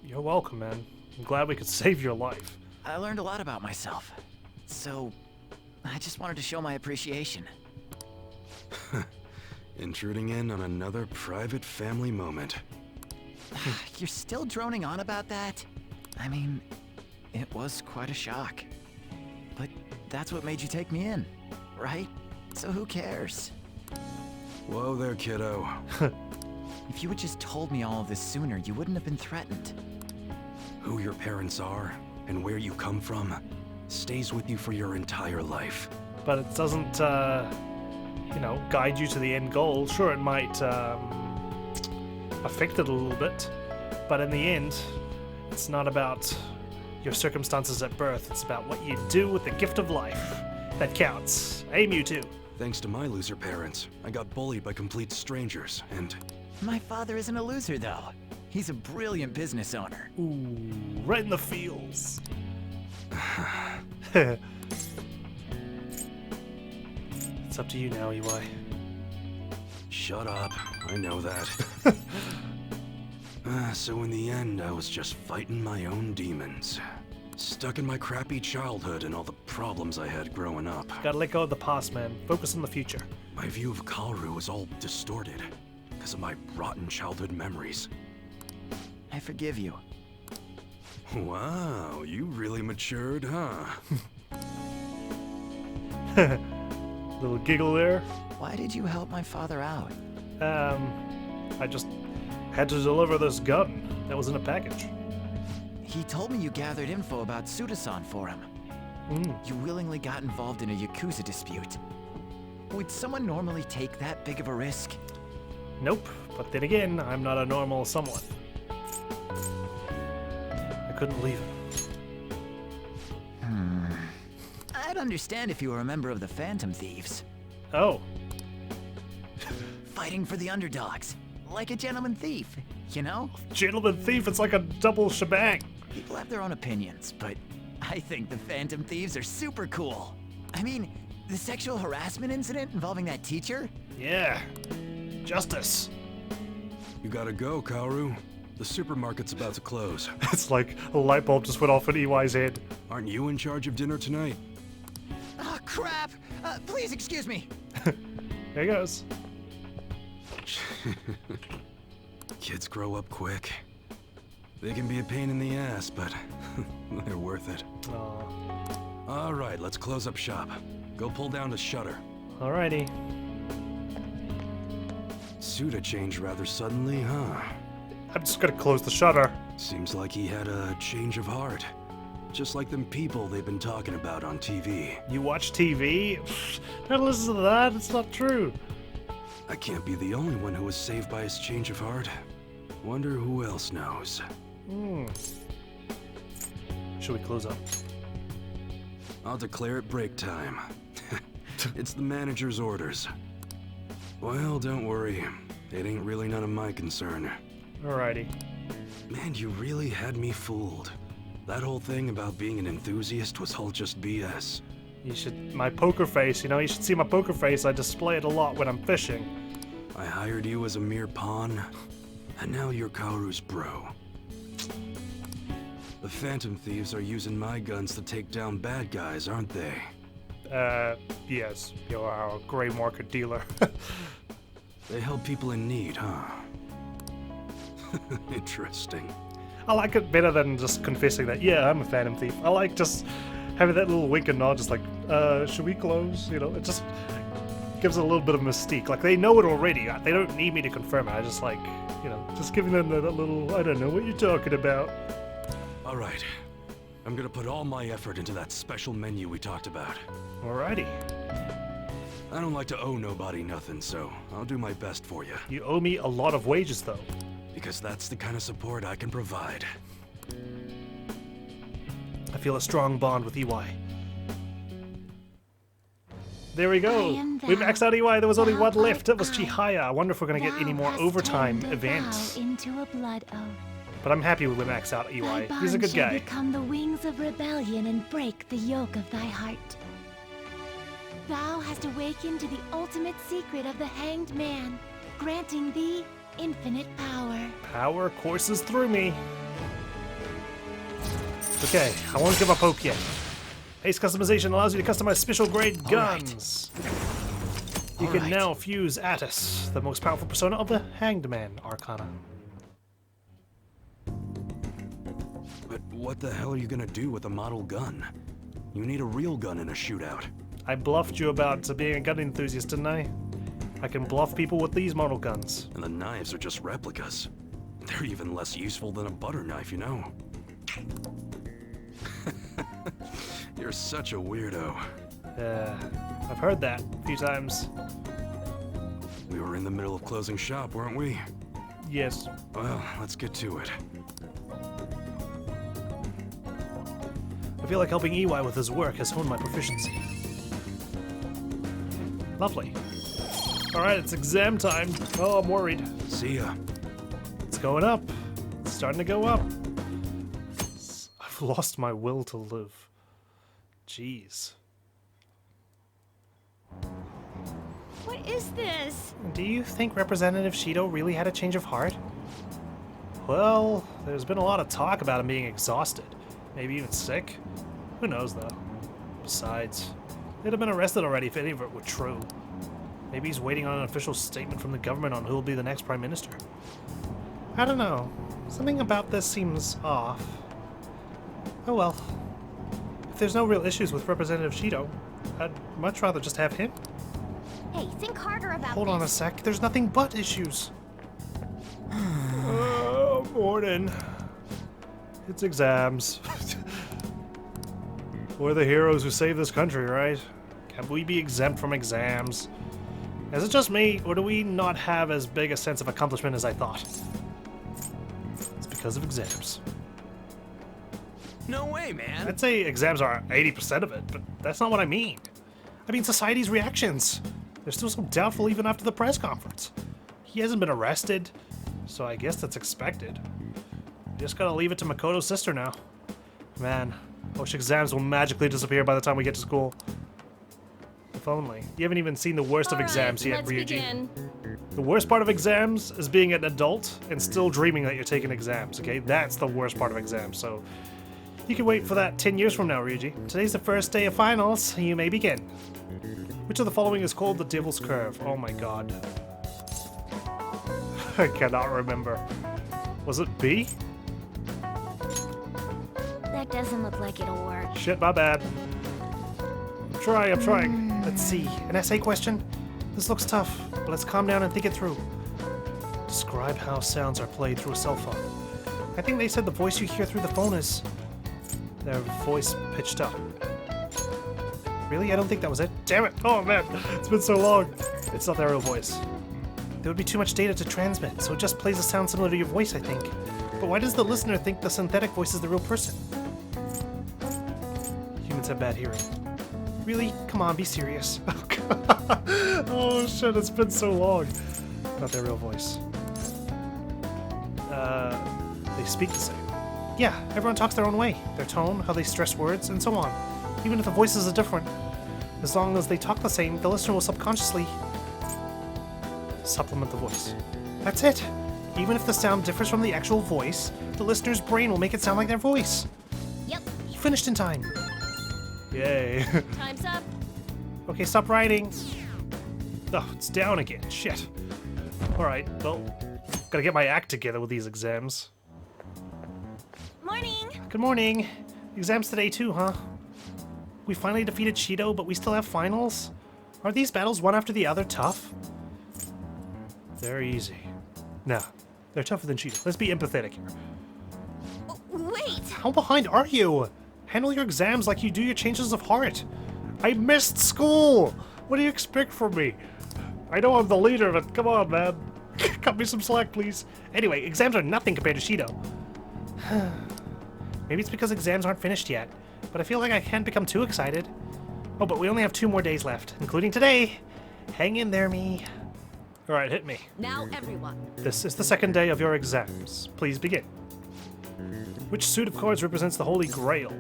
You're welcome, man. I'm glad we could save your life. I learned a lot about myself. So, I just wanted to show my appreciation. intruding in on another private family moment. You're still droning on about that? I mean, it was quite a shock. But that's what made you take me in, right? So who cares? Whoa there, kiddo. If you had just told me all of this sooner, you wouldn't have been threatened. Who your parents are and where you come from stays with you for your entire life. But it doesn't, you know, guide you to the end goal. Sure, it might affected a little bit. But in the end, it's not about your circumstances at birth. It's about what you do with the gift of life that counts. Hey, Mewtwo. Thanks to my loser parents, I got bullied by complete strangers, and... My father isn't a loser, though. He's a brilliant business owner. Ooh, right in the feels. It's up to you now, Iwai. Shut up. I know that. So in the end, I was just fighting my own demons. Stuck in my crappy childhood and all the problems I had growing up. Gotta let go of the past, man. Focus on the future. My view of Kaoru was all distorted because of my rotten childhood memories. I forgive you. Wow, you really matured, huh? Little giggle there. Why did you help my father out? I just had to deliver this gun that was in a package. He told me you gathered info about Suda-san for him. You willingly got involved in a Yakuza dispute. Would someone normally take that big of a risk? Nope, but then again, I'm not a normal someone. I couldn't leave him. I'd understand if you were a member of the Phantom Thieves. Oh. Fighting for the underdogs. Like a gentleman thief, you know? Gentleman thief, it's like a double shebang. People have their own opinions, but I think the Phantom Thieves are super cool. I mean, the sexual harassment incident involving that teacher? Yeah. Justice. You gotta go, Kaoru. The supermarket's about to close. It's like a light bulb just went off in Iwai's head. Aren't you in charge of dinner tonight? Oh, crap! Please excuse me. There he goes. Kids grow up quick. They can be a pain in the ass, but they're worth it. Aww. All right, let's close up shop. Go pull down the shutter. Alrighty. Suda changed rather suddenly, huh? I'm just gonna close the shutter. Seems like he had a change of heart. Just like them people they've been talking about on TV. You watch TV? Don't listen to that, it's not true. I can't be the only one who was saved by his change of heart. Wonder who else knows. Should we close up? I'll declare it break time. It's the manager's orders. Well, don't worry. It ain't really none of my concern. Alrighty. Man, you really had me fooled. That whole thing about being an enthusiast was all just BS. You should... my poker face, you know, you should see my poker face. I display it a lot when I'm fishing. I hired you as a mere pawn, and now you're Kaoru's bro. The Phantom Thieves are using my guns to take down bad guys, aren't they? Yes. You're our gray market dealer. They help people in need, huh? Interesting. I like it better than just confessing that, yeah, I'm a Phantom Thief. I like just having that little wink and nod, just like, should we close? You know, it just gives it a little bit of mystique. Like, they know it already. They don't need me to confirm it. I just like, you know, just giving them that little, I don't know what you're talking about. All right. I'm gonna put all my effort into that special menu we talked about. Alrighty. I don't like to owe nobody nothing, so I'll do my best for you. You owe me a lot of wages, though. Because that's the kind of support I can provide. I feel a strong bond with Iwai. There we go. We maxed out Iwai. There was only one left. It was Chihaya. I wonder if we're going to get any more overtime events. Into a blood oath. But I'm happy we maxed out Iwai. He's a good guy. Become the wings of rebellion and break the yoke of thy heart. Thou hast awakened to the ultimate secret of the Hanged Man, granting thee infinite power. Power courses through me. Okay, I won't give up hope yet. Haste customization allows you to customize special grade guns. You can now fuse Attis, the most powerful persona of the Hanged Man Arcana. But what the hell are you gonna do with a model gun? You need a real gun in a shootout. I bluffed you about being a gun enthusiast, didn't I? I can bluff people with these model guns. And the knives are just replicas. They're even less useful than a butter knife, you know? You're such a weirdo. I've heard that a few times. We were in the middle of closing shop, weren't we? Yes. Well, let's get to it. I feel like helping Iwai with his work has honed my proficiency. Lovely. Alright, it's exam time. Oh, I'm worried. See ya. It's going up. It's starting to go up. I've lost my will to live. Jeez. What is this? Do you think Representative Shido really had a change of heart? Well, there's been a lot of talk about him being exhausted. Maybe even sick. Who knows, though? Besides, they'd have been arrested already if any of it were true. Maybe he's waiting on an official statement from the government on who will be the next Prime Minister. I don't know. Something about this seems off. Oh well. If there's no real issues with Representative Shido, I'd much rather just have him. Hey, think harder about Hold on a sec. There's nothing but issues. Morning. It's exams. We're the heroes who save this country, right? Can we be exempt from exams? Is it just me, or do we not have as big a sense of accomplishment as I thought? It's because of exams. No way, man. I'd say exams are 80% of it, but that's not what I mean. I mean society's reactions. They're still so doubtful even after the press conference. He hasn't been arrested, so I guess that's expected. Just gotta leave it to Makoto's sister now. Man, I wish exams will magically disappear by the time we get to school. If only. You haven't even seen the worst of exams yet, Ryuji. The worst part of exams is being an adult and still dreaming that you're taking exams, okay? That's the worst part of exams, so you can wait for that 10 years from now, Ryuji. Today's the first day of finals. You may begin. Which of the following is called the Devil's Curve? Oh my god. I cannot remember. Was it B? That doesn't look like it'll work. Shit, my bad. I'm trying. Let's see. An essay question? This looks tough, but let's calm down and think it through. Describe how sounds are played through a cell phone. I think they said the voice you hear through the phone is their voice pitched up. Really? I don't think that was it. Damn it! Oh man, it's been so long. It's not their real voice. There would be too much data to transmit, so it just plays a sound similar to your voice, I think. But why does the listener think the synthetic voice is the real person? Humans have bad hearing. Really? Come on, be serious. Oh god. Oh shit, it's been so long. Not their real voice. They speak the same. Yeah, everyone talks their own way. Their tone, how they stress words, and so on. Even if the voices are different. As long as they talk the same, the listener will subconsciously supplement the voice. That's it. Even if the sound differs from the actual voice, the listener's brain will make it sound like their voice. Yep. You finished in time. Yay. Time's up. Okay, stop writing. Oh, it's down again. Shit. Alright, well, gotta get my act together with these exams. Morning. Good morning. Exams today too, huh? We finally defeated Shido, but we still have finals? Are these battles one after the other tough? They're easy. Nah, they're tougher than Shido. Let's be empathetic here. Wait! How behind are you? Handle your exams like you do your changes of heart. I missed school! What do you expect from me? I know I'm the leader, but come on, man. Cut me some slack, please. Anyway, exams are nothing compared to Shido. Maybe it's because exams aren't finished yet, but I feel like I can't become too excited. Oh, but we only have 2 more days left, including today. Hang in there, me. Alright, hit me. Now everyone. This is the second day of your exams. Please begin. Which suit of cards represents the Holy Grail?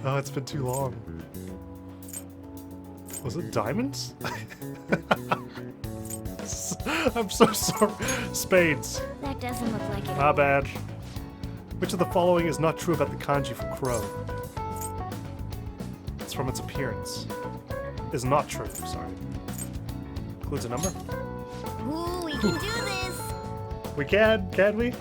Oh, it's been too long. Was it diamonds? I'm so sorry. Spades. That doesn't look like it. My bad. Which of the following is not true about the kanji for crow? It's from its appearance. Is not true, sorry. Includes a number? Ooh, we can do this! We can we?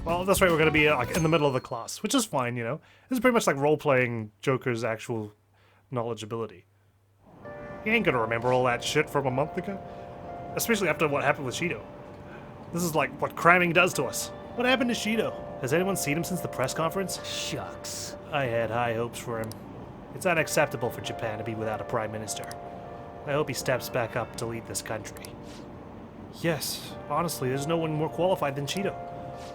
Well, that's right, we're gonna be like in the middle of the class, which is fine, you know? This is pretty much like role-playing Joker's actual knowledgeability. You ain't gonna remember all that shit from a month ago. Especially after what happened with Shido. This is like what cramming does to us. What happened to Shido? Has anyone seen him since the press conference? Shucks. I had high hopes for him. It's unacceptable for Japan to be without a prime minister. I hope he steps back up to lead this country. Yes, honestly, there's no one more qualified than Shido.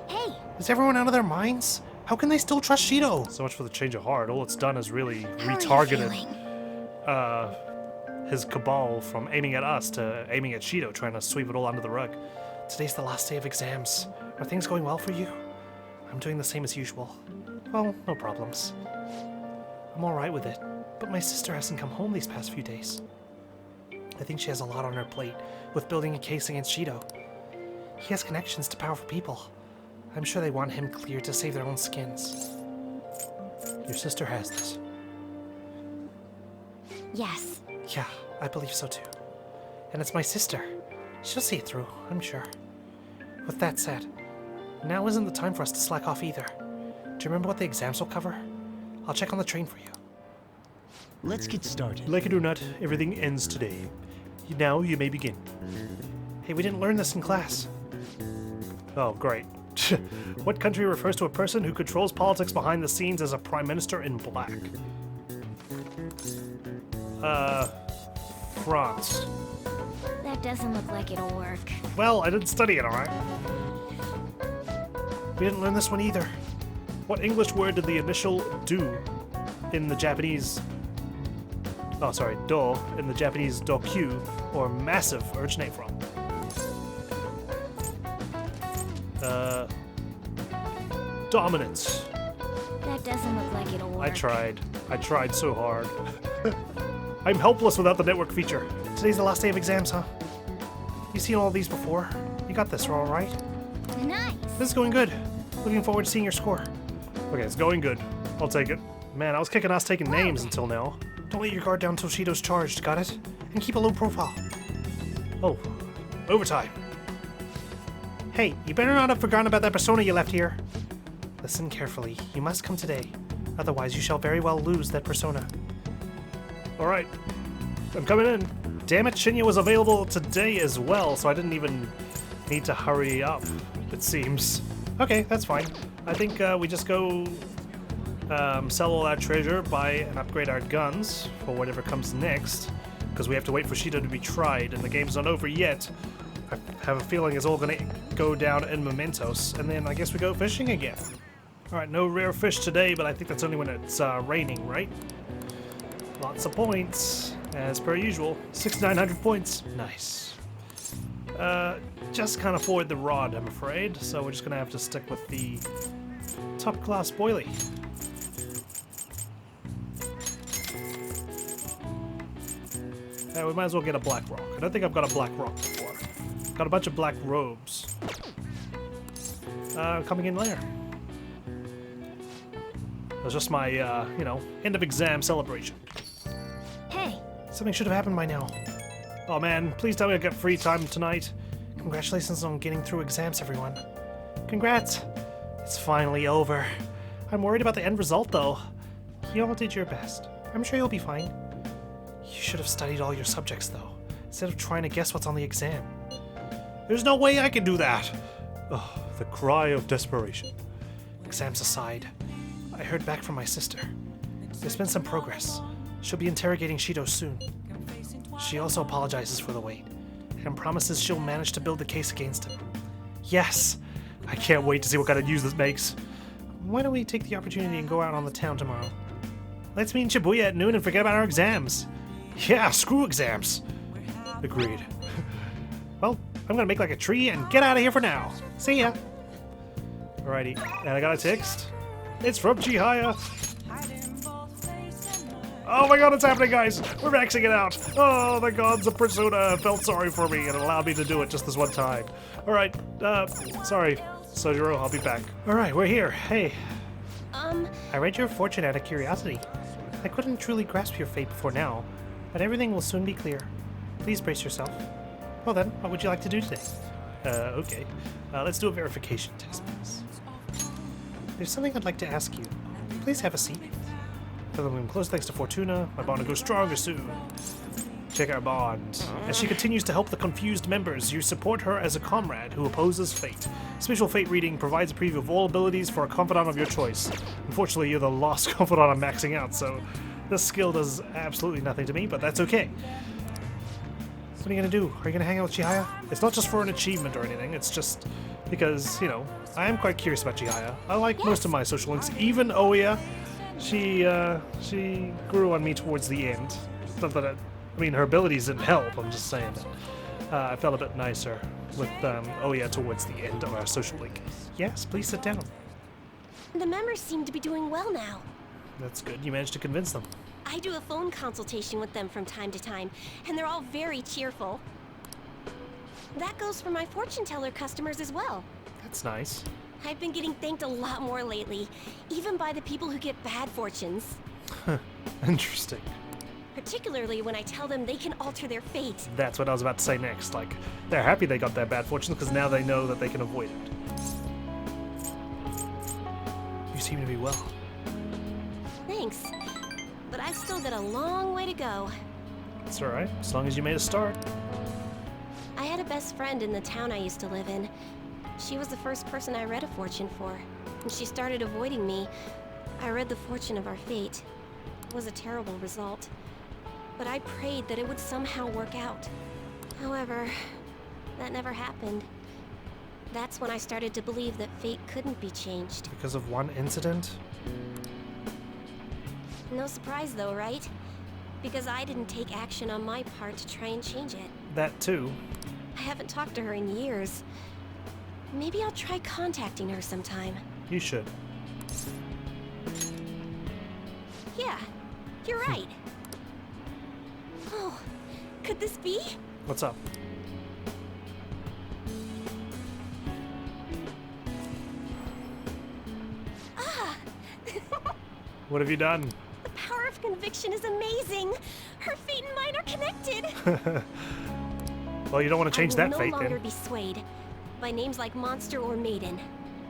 Hey! Is everyone out of their minds? How can they still trust Shido? So much for the change of heart. All it's done is really retargeted his cabal from aiming at us to aiming at Shido, trying to sweep it all under the rug. Today's the last day of exams. Are things going well for you? I'm doing the same as usual. Well, no problems. I'm alright with it, but my sister hasn't come home these past few days. I think she has a lot on her plate with building a case against Shido. He has connections to powerful people. I'm sure they want him cleared to save their own skins. Your sister has this. Yes. Yeah, I believe so too. And it's my sister. She'll see it through, I'm sure. With that said, now isn't the time for us to slack off either. Do you remember what the exams will cover? I'll check on the train for you. Let's get started. Like it or not, everything ends today. Now you may begin. Hey, we didn't learn this in class. Oh, great. What country refers to a person who controls politics behind the scenes as a prime minister in black? France. That doesn't look like it'll work. Well, I didn't study it, alright? We didn't learn this one either. What English word did the initial do in the Japanese... Oh, sorry, do in the Japanese dokyu, or massive, originate from? Dominance. That doesn't look like it'll work. I tried so hard. I'm helpless without the network feature. Today's the last day of exams, huh? You seen all these before? You got this, all right? Nice. This is going good. Looking forward to seeing your score. Okay, it's going good. I'll take it. Man, I was kicking ass taking names until now. Don't let your guard down till Shido's charged, got it? And keep a low profile. Oh, overtime. Hey, you better not have forgotten about that persona you left here. Listen carefully. You must come today. Otherwise, you shall very well lose that persona. Alright. I'm coming in. Damn it, Shinya was available today as well, so I didn't even need to hurry up, it seems. Okay, that's fine. I think we just go sell all our treasure, buy and upgrade our guns for whatever comes next, because we have to wait for Shido to be tried, and the game's not over yet. I have a feeling it's all going to go down in Mementos, and then I guess we go fishing again. Alright, no rare fish today, but I think that's only when it's raining, right? Lots of points, as per usual. 6,900 points. Nice. Just can't afford the rod, I'm afraid, so we're just going to have to stick with the top-class boilie. We might as well get a black rock. I don't think I've got a black rock before. Got a bunch of black robes. Coming in later. It was just my, you know, end of exam celebration. Hey! Something should have happened by now. Oh man, please tell me I get free time tonight. Congratulations on getting through exams, everyone. Congrats! It's finally over. I'm worried about the end result, though. You all did your best. I'm sure you'll be fine. You should have studied all your subjects, though, instead of trying to guess what's on the exam. There's no way I can do that! Oh, the cry of desperation. Exams aside, I heard back from my sister. There's been some progress. She'll be interrogating Shido soon. She also apologizes for the wait, and promises she'll manage to build the case against him. Yes! I can't wait to see what kind of news this makes. Why don't we take the opportunity and go out on the town tomorrow? Let's meet in Shibuya at noon and forget about our exams. Yeah, screw exams. Agreed. Well, I'm gonna make like a tree and get out of here for now. See ya. Alrighty, and I got a text. It's from Chihaya. Oh my god, it's happening, guys! We're maxing it out! Oh, the gods of Persona felt sorry for me and allowed me to do it just this one time. Alright, sorry, Sojiro, I'll be back. Alright, we're here. Hey. I read your fortune out of curiosity. I couldn't truly grasp your fate before now, but everything will soon be clear. Please brace yourself. Well then, what would you like to do today? Okay. Let's do a verification test, please. There's something I'd like to ask you. Please have a seat. Feeling close thanks to Fortuna. My bond will go stronger soon. Check our bond. As she continues to help the confused members, you support her as a comrade who opposes fate. Special fate reading provides a preview of all abilities for a confidant of your choice. Unfortunately, you're the lost confidant I'm maxing out, so this skill does absolutely nothing to me, but that's okay. What are you gonna do? Are you gonna hang out with Chihaya? It's not just for an achievement or anything, it's just because, you know, I am quite curious about Chihaya. I like most of my social links, even Ohya. She grew on me towards the end. Not that I mean, her abilities didn't help, I'm just saying that. I felt a bit nicer with Ohya towards the end of our social link. Yes, please sit down. The members seem to be doing well now. That's good, you managed to convince them. I do a phone consultation with them from time to time, and they're all very cheerful. That goes for my fortune teller customers as well. That's nice. I've been getting thanked a lot more lately, even by the people who get bad fortunes. Interesting. Particularly when I tell them they can alter their fate. That's what I was about to say next. Like, they're happy they got their bad fortune because now they know that they can avoid it. You seem to be well. Thanks. But I've still got a long way to go. It's alright, as long as you made a start. I had a best friend in the town I used to live in. She was the first person I read a fortune for. When she started avoiding me, I read the fortune of our fate. It was a terrible result. But I prayed that it would somehow work out. However, that never happened. That's when I started to believe that fate couldn't be changed. Because of one incident? No surprise though, right? Because I didn't take action on my part to try and change it. That too. I haven't talked to her in years. Maybe I'll try contacting her sometime. You should. Yeah, you're right. Oh, could this be? What's up? Ah! What have you done? The power of conviction is amazing. Her fate and mine are connected. Well, you don't want to change that fate, I will no longer then. be swayed by names like monster or maiden.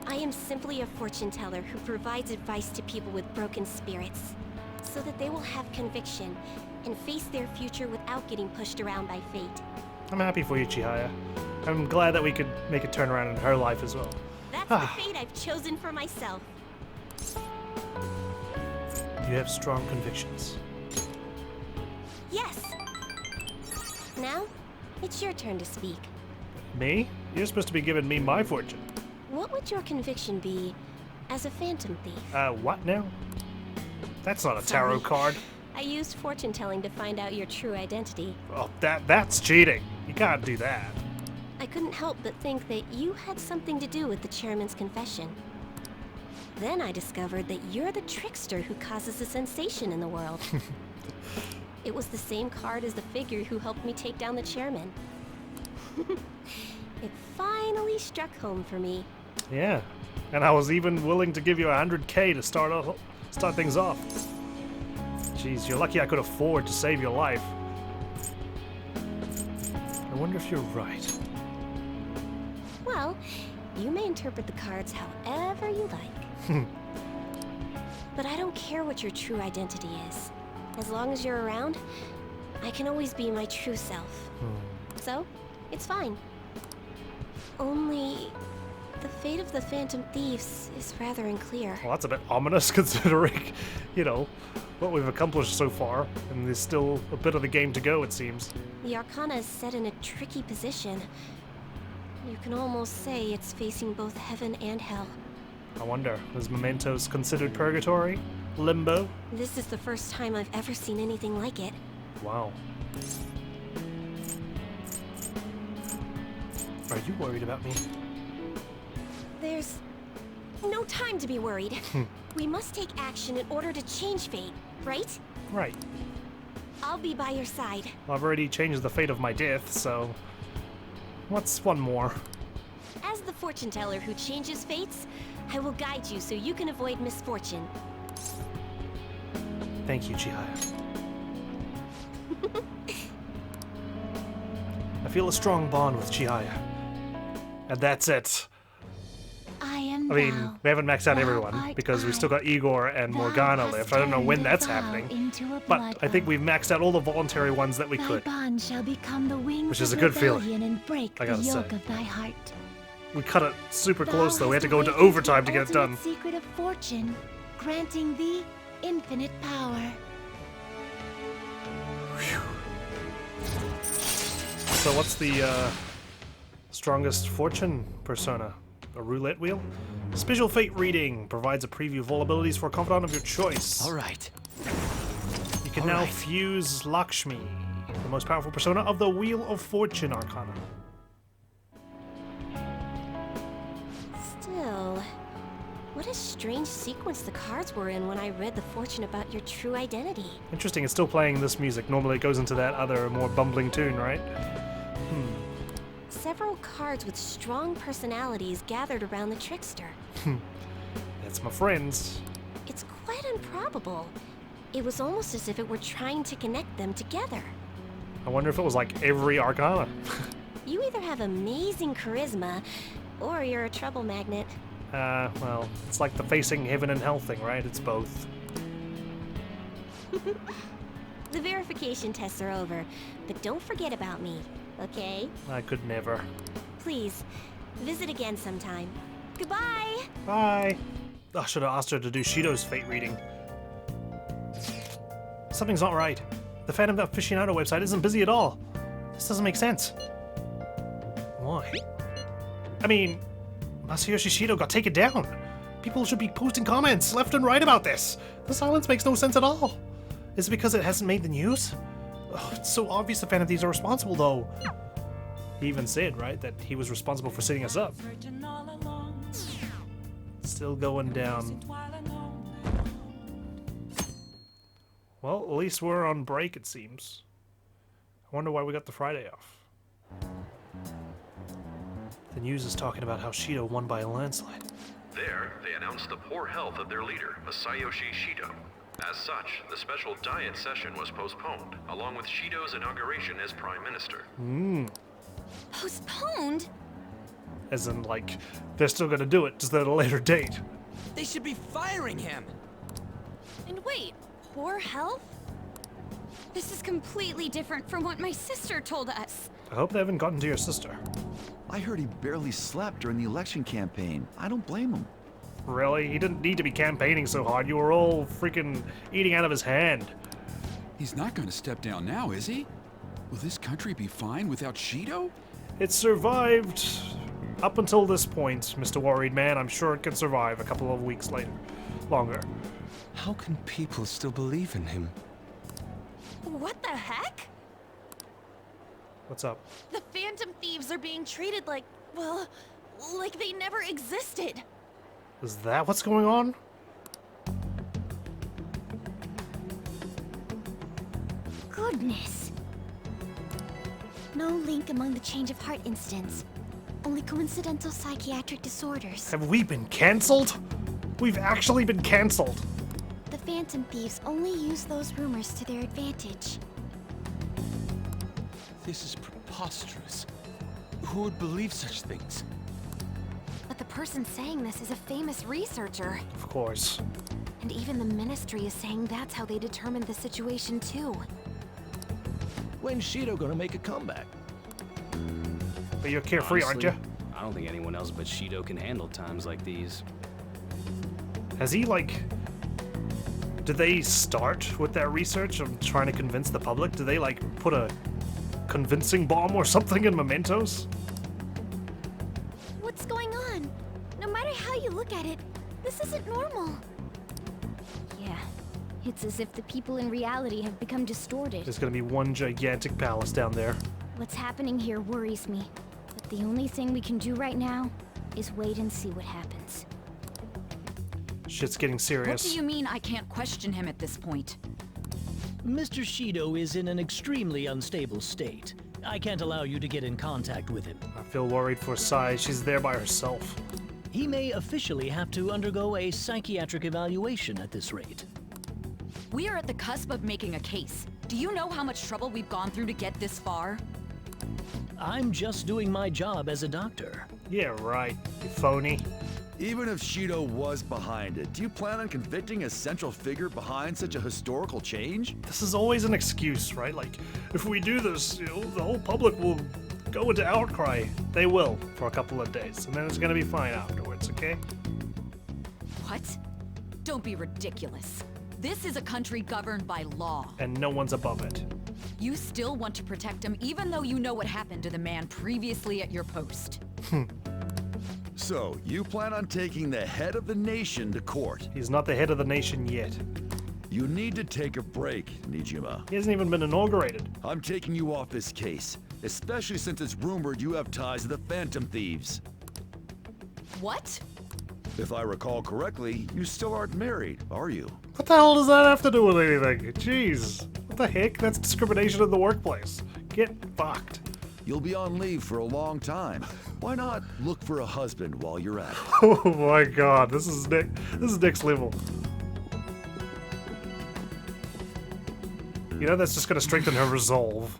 I am simply a fortune teller who provides advice to people with broken spirits, so that they will have conviction and face their future without getting pushed around by fate. I'm happy for you, Chihaya. I'm glad that we could make a turnaround in her life as well. That's the fate I've chosen for myself. You have strong convictions. Yes. Now, it's your turn to speak. Me? You're supposed to be giving me my fortune. What would your conviction be as a phantom thief? What now? That's not a tarot card. I used fortune telling to find out your true identity. Oh, that's cheating. You can't do that. I couldn't help but think that you had something to do with the chairman's confession. Then I discovered that you're the trickster who causes a sensation in the world. It was the same card as the figure who helped me take down the chairman. It finally struck home for me. Yeah, and I was even willing to give you 100K to start things off. Jeez, you're lucky I could afford to save your life. I wonder if you're right. Well, you may interpret the cards however you like. But I don't care what your true identity is. As long as you're around, I can always be my true self. So, it's fine. Only, the fate of the Phantom Thieves is rather unclear. Well, that's a bit ominous considering, you know, what we've accomplished so far. And there's still a bit of the game to go, it seems. The Arcana is set in a tricky position. You can almost say it's facing both heaven and hell. I wonder, is Mementos considered purgatory? Limbo? This is the first time I've ever seen anything like it. Wow. Are you worried about me? There's no time to be worried. We must take action in order to change fate, right? Right. I'll be by your side. I've already changed the fate of my death, so... what's one more? As the fortune teller who changes fates, I will guide you so you can avoid misfortune. Thank you, Chihaya. I feel a strong bond with Chihaya. And that's it. I mean, we haven't maxed out everyone, because we've still got Igor and Morgana left. I don't know when that's happening. But I think we've maxed out all the voluntary ones that we could. Which is a good feeling, I gotta say. We cut it super close though, we had to go into overtime to get it done. Secret of fortune, granting thee infinite power. So what's the strongest fortune persona? A roulette wheel? Special fate reading provides a preview of all abilities for a confidant of your choice. Alright. You can now fuse Lakshmi, the most powerful persona of the Wheel of Fortune Arcana. Still, what a strange sequence the cards were in when I read the fortune about your true identity. Interesting, it's still playing this music. Normally it goes into that other, more bumbling tune, right? Several cards with strong personalities gathered around the trickster. That's my friends. It's quite improbable. It was almost as if it were trying to connect them together. I wonder if it was like every Arcana. You either have amazing charisma, or you're a trouble magnet. Well, it's like the facing heaven and hell thing, right? It's both. The verification tests are over, but don't forget about me, okay? I could never. Please, visit again sometime. Goodbye! Bye! I should have asked her to do Shido's fate reading. Something's not right. The Phantom Aficionado website isn't busy at all. This doesn't make sense. Why? I mean, Masayoshi Shido got taken down. People should be posting comments left and right about this. The silence makes no sense at all. Is it because it hasn't made the news? Oh, it's so obvious the Phantom Thieves are responsible, though. He even said, right, that he was responsible for setting us up. Still going down. Well, at least we're on break, it seems. I wonder why we got the Friday off. The news is talking about how Shido won by a landslide. There, they announced the poor health of their leader, Masayoshi Shido. As such, the special diet session was postponed, along with Shido's inauguration as Prime Minister. Postponed? As in, like, they're still gonna do it, just at a later date. They should be firing him! And wait, poor health? This is completely different from what my sister told us. I hope they haven't gotten to your sister. I heard he barely slept during the election campaign. I don't blame him. Really? He didn't need to be campaigning so hard. You were all freaking eating out of his hand. He's not going to step down now, is he? Will this country be fine without Shido? It survived up until this point, Mr. Worried Man. I'm sure it can survive a couple of weeks later. Longer. How can people still believe in him? What the heck? What's up? The Phantom Thieves are being treated like, well, like they never existed. Is that what's going on? Goodness. No link among the change of heart instance. Only coincidental psychiatric disorders. Have we been cancelled? We've actually been cancelled. The Phantom Thieves only use those rumors to their advantage. This is preposterous. Who would believe such things? But the person saying this is a famous researcher. Of course. And even the Ministry is saying that's how they determined the situation too. When's Shido gonna make a comeback? But you're carefree, aren't you? I don't think anyone else but Shido can handle times like these. Has he, like... Did they start with that research of trying to convince the public? Did they, like, put a convincing bomb or something in Mementos? What's going on? No matter how you look at it, this isn't normal. Yeah, it's as if the people in reality have become distorted. There's gonna be one gigantic palace down there. What's happening here worries me, but the only thing we can do right now is wait and see what happens. Shit's getting serious. What do you mean I can't question him at this point? Mr. Shido is in an extremely unstable state. I can't allow you to get in contact with him. I feel worried for Sai. She's there by herself. He may officially have to undergo a psychiatric evaluation at this rate. We are at the cusp of making a case. Do you know how much trouble we've gone through to get this far? I'm just doing my job as a doctor. Yeah, right, you phony. Even if Shido was behind it, do you plan on convicting a central figure behind such a historical change? This is always an excuse, right? Like, if we do this, you know, the whole public will go into outcry. They will, for a couple of days, and then it's gonna be fine afterwards, okay? What? Don't be ridiculous. This is a country governed by law. And no one's above it. You still want to protect him even though you know what happened to the man previously at your post. So, you plan on taking the head of the nation to court? He's not the head of the nation yet. You need to take a break, Nijima. He hasn't even been inaugurated. I'm taking you off this case, especially since it's rumored you have ties to the Phantom Thieves. What? If I recall correctly, you still aren't married, are you? What the hell does that have to do with anything? Jeez. What the heck? That's discrimination in the workplace. Get fucked. You'll be on leave for a long time. Why not look for a husband while you're at it? Oh my god, this is next level. You know, that's just gonna strengthen her resolve.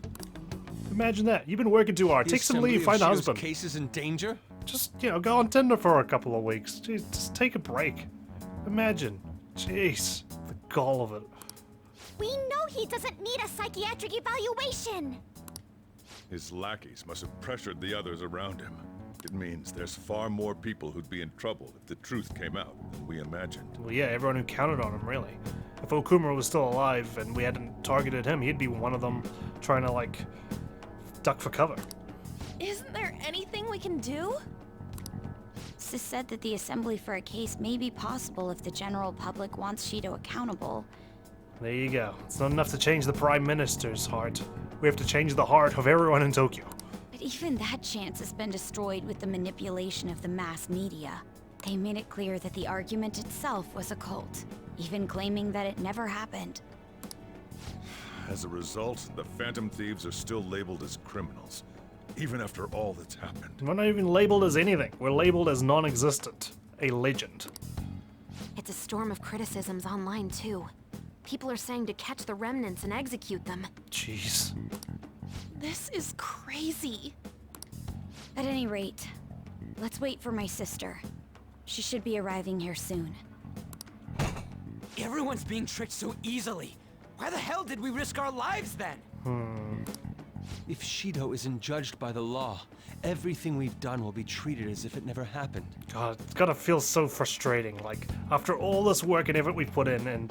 Imagine that. You've been working too hard. Take some leave, find a husband. Case is in danger? Just, you know, go on Tinder for a couple of weeks. Jeez, just take a break. Imagine. Jeez. The gall of it. We know he doesn't need a psychiatric evaluation! His lackeys must have pressured the others around him. It means there's far more people who'd be in trouble if the truth came out than we imagined. Well, yeah, everyone who counted on him, really. If Okuma was still alive and we hadn't targeted him, he'd be one of them trying to, like, duck for cover. Isn't there anything we can do? Sis said that the assembly for a case may be possible if the general public wants Shido accountable. There you go. It's not enough to change the Prime Minister's heart. We have to change the heart of everyone in Tokyo. But even that chance has been destroyed with the manipulation of the mass media. They made it clear that the argument itself was a cult, even claiming that it never happened. As a result, the Phantom Thieves are still labeled as criminals, even after all that's happened. We're not even labeled as anything. We're labeled as non-existent. A legend. It's a storm of criticisms online, too. People are saying to catch the remnants and execute them. Jeez. This is crazy. At any rate, let's wait for my sister. She should be arriving here soon. Everyone's being tricked so easily. Why the hell did we risk our lives then? If Shido isn't judged by the law, everything we've done will be treated as if it never happened. God, it's gotta feel so frustrating. Like, after all this work and effort we've put in, and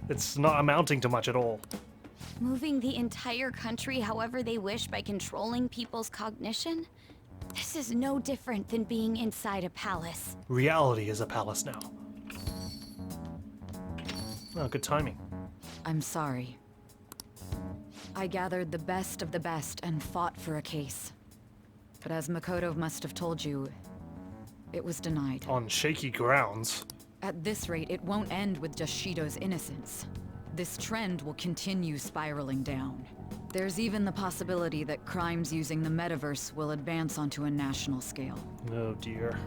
it's not amounting to much at all. Moving the entire country however they wish by controlling people's cognition? This is no different than being inside a palace. Reality is a palace now. Oh, good timing. I'm sorry. I gathered the best of the best and fought for a case. But as Makoto must have told you, it was denied. On shaky grounds. At this rate, it won't end with just Shido's innocence. This trend will continue spiraling down. There's even the possibility that crimes using the Metaverse will advance onto a national scale. Oh dear.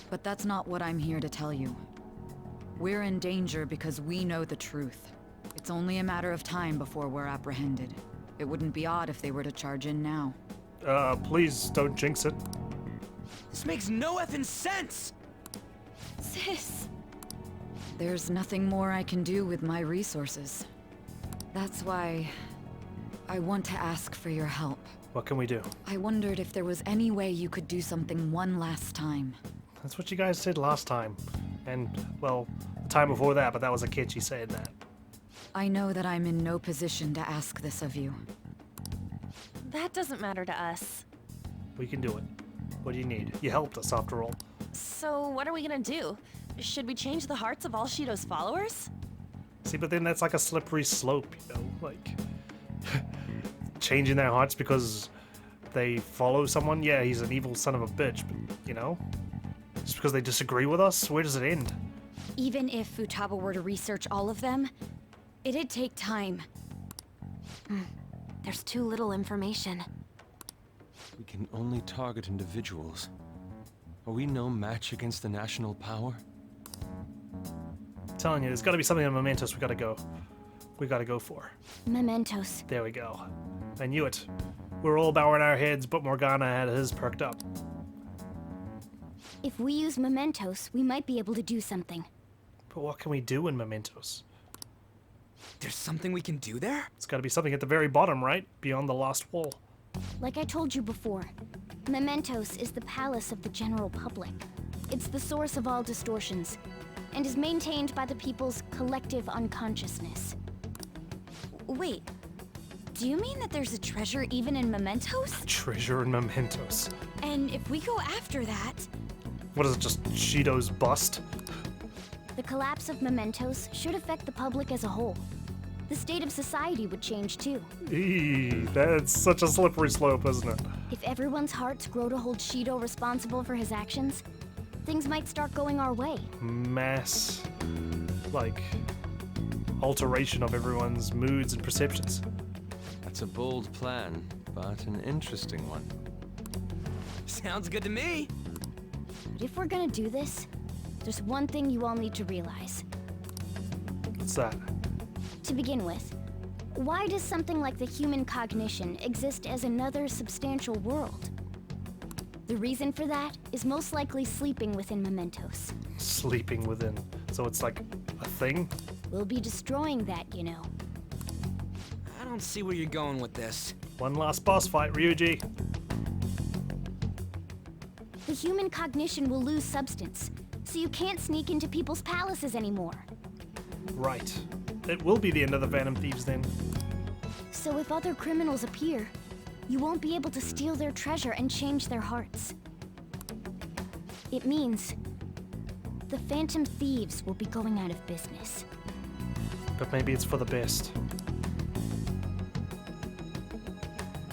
But that's not what I'm here to tell you. We're in danger because we know the truth. It's only a matter of time before we're apprehended. It wouldn't be odd if they were to charge in now. Please don't jinx it. This makes no effing sense! Sis. There's nothing more I can do with my resources. That's why I want to ask for your help. What can we do? I wondered if there was any way you could do something one last time. That's what you guys said last time. And, well, the time before that, but that was a Akechi saying that. I know that I'm in no position to ask this of you. That doesn't matter to us. We can do it. What do you need? You helped us, after all. So what are we gonna do? Should we change the hearts of all Shido's followers? See, but then that's like a slippery slope, you know? Like, changing their hearts because they follow someone? Yeah, he's an evil son of a bitch, but, you know? Just because they disagree with us? Where does it end? Even if Futaba were to research all of them, it'd take time. There's too little information. We can only target individuals. Are we no match against the national power? I'm telling you, there's gotta be something in Mementos we gotta go for. Mementos. There we go. I knew it. We're all bowing our heads, but Morgana had his perked up. If we use Mementos, we might be able to do something. But what can we do in Mementos? There's something we can do there? It's gotta be something at the very bottom, right? Beyond the last wall. Like I told you before, Mementos is the palace of the general public. It's the source of all distortions, and is maintained by the people's collective unconsciousness. Wait. Do you mean that there's a treasure even in Mementos? Treasure in Mementos. And if we go after that... What is it, just Shido's bust? The collapse of Mementos should affect the public as a whole. The state of society would change too. Eee, that's such a slippery slope, isn't it? If everyone's hearts grow to hold Shido responsible for his actions, things might start going our way. Mass, like, alteration of everyone's moods and perceptions. That's a bold plan, but an interesting one. Sounds good to me. But if we're gonna do this, there's one thing you all need to realize. What's that? To begin with, why does something like the human cognition exist as another substantial world? The reason for that is most likely sleeping within Mementos. Sleeping within. So it's like a thing? We'll be destroying that, you know. I don't see where you're going with this. One last boss fight, Ryuji. The human cognition will lose substance, so you can't sneak into people's palaces anymore. Right. It will be the end of the Phantom Thieves then. So if other criminals appear, you won't be able to steal their treasure and change their hearts. It means the Phantom Thieves will be going out of business. But maybe it's for the best.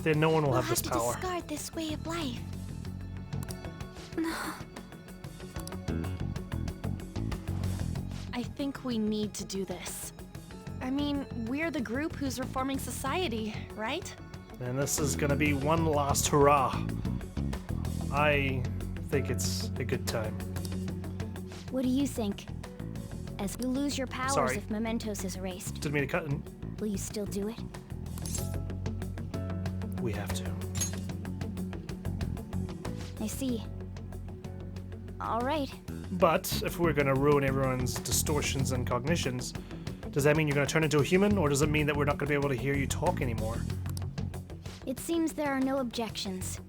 Then no one will have this power. We'll have to discard this way of life. I think we need to do this. I mean, we're the group who's reforming society, right? And this is gonna be one last hurrah. I think it's a good time. What do you think? As you lose your powers Sorry. if Mementos is erased, Didn't mean to cut in. will you still do it? We have to. I see. All right. But if we're gonna ruin everyone's distortions and cognitions, does that mean you're gonna turn into a human, or does it mean that we're not gonna be able to hear you talk anymore? It seems there are no objections.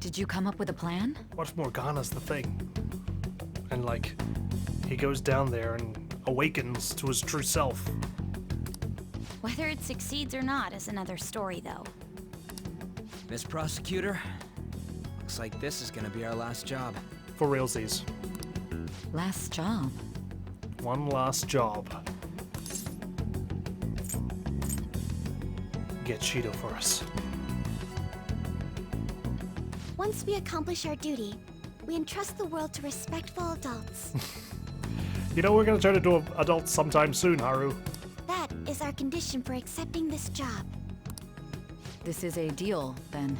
Did you come up with a plan? What if Morgana's the thing? And like, he goes down there and awakens to his true self. Whether it succeeds or not is another story, though. Miss Prosecutor, looks like this is gonna be our last job. For realsies. Last job? One last job. Get Shido for us. Once we accomplish our duty, we entrust the world to respectful adults. You know we're gonna turn into adults sometime soon, Haru. That is our condition for accepting this job. This is a deal, then.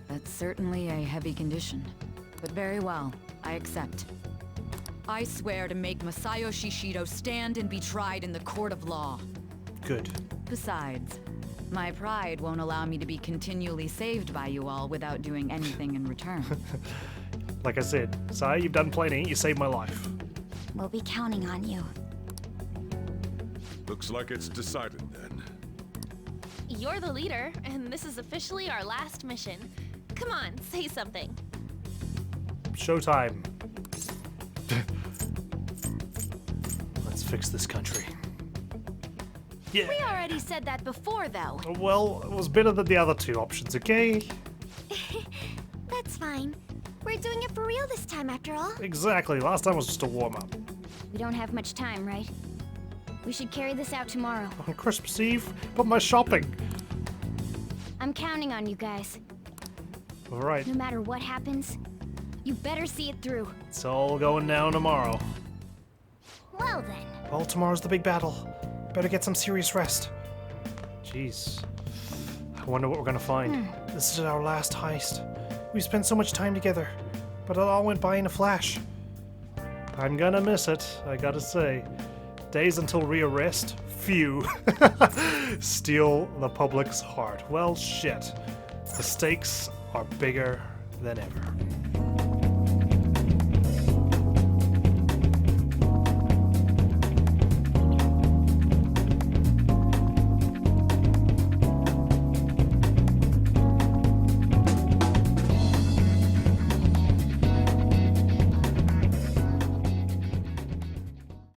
That's certainly a heavy condition. But very well, I accept. I swear to make Masayoshi Shido stand and be tried in the court of law. Good. Besides, my pride won't allow me to be continually saved by you all without doing anything in return. Like I said, Sai, you've done plenty. You saved my life. We'll be counting on you. Looks like it's decided then. You're the leader, and this is officially our last mission. Come on, say something. Showtime. Let's fix this country. Yeah. We already said that before, though. Well, it was better than the other two options, okay? That's fine. We're doing it for real this time, after all. Exactly. Last time was just a warm-up. We don't have much time, right? We should carry this out tomorrow. On Christmas Eve? But my shopping. I'm counting on you guys. All right. No matter what happens, you better see it through. It's all going down tomorrow. Well then. Well, tomorrow's the big battle. Better get some serious rest. Jeez. I wonder what we're gonna find. This is our last heist. We spent so much time together, but it all went by in a flash. I'm gonna miss it, I gotta say. Days until rearrest? Phew. Steal the public's heart. Well, shit. The stakes are bigger than ever.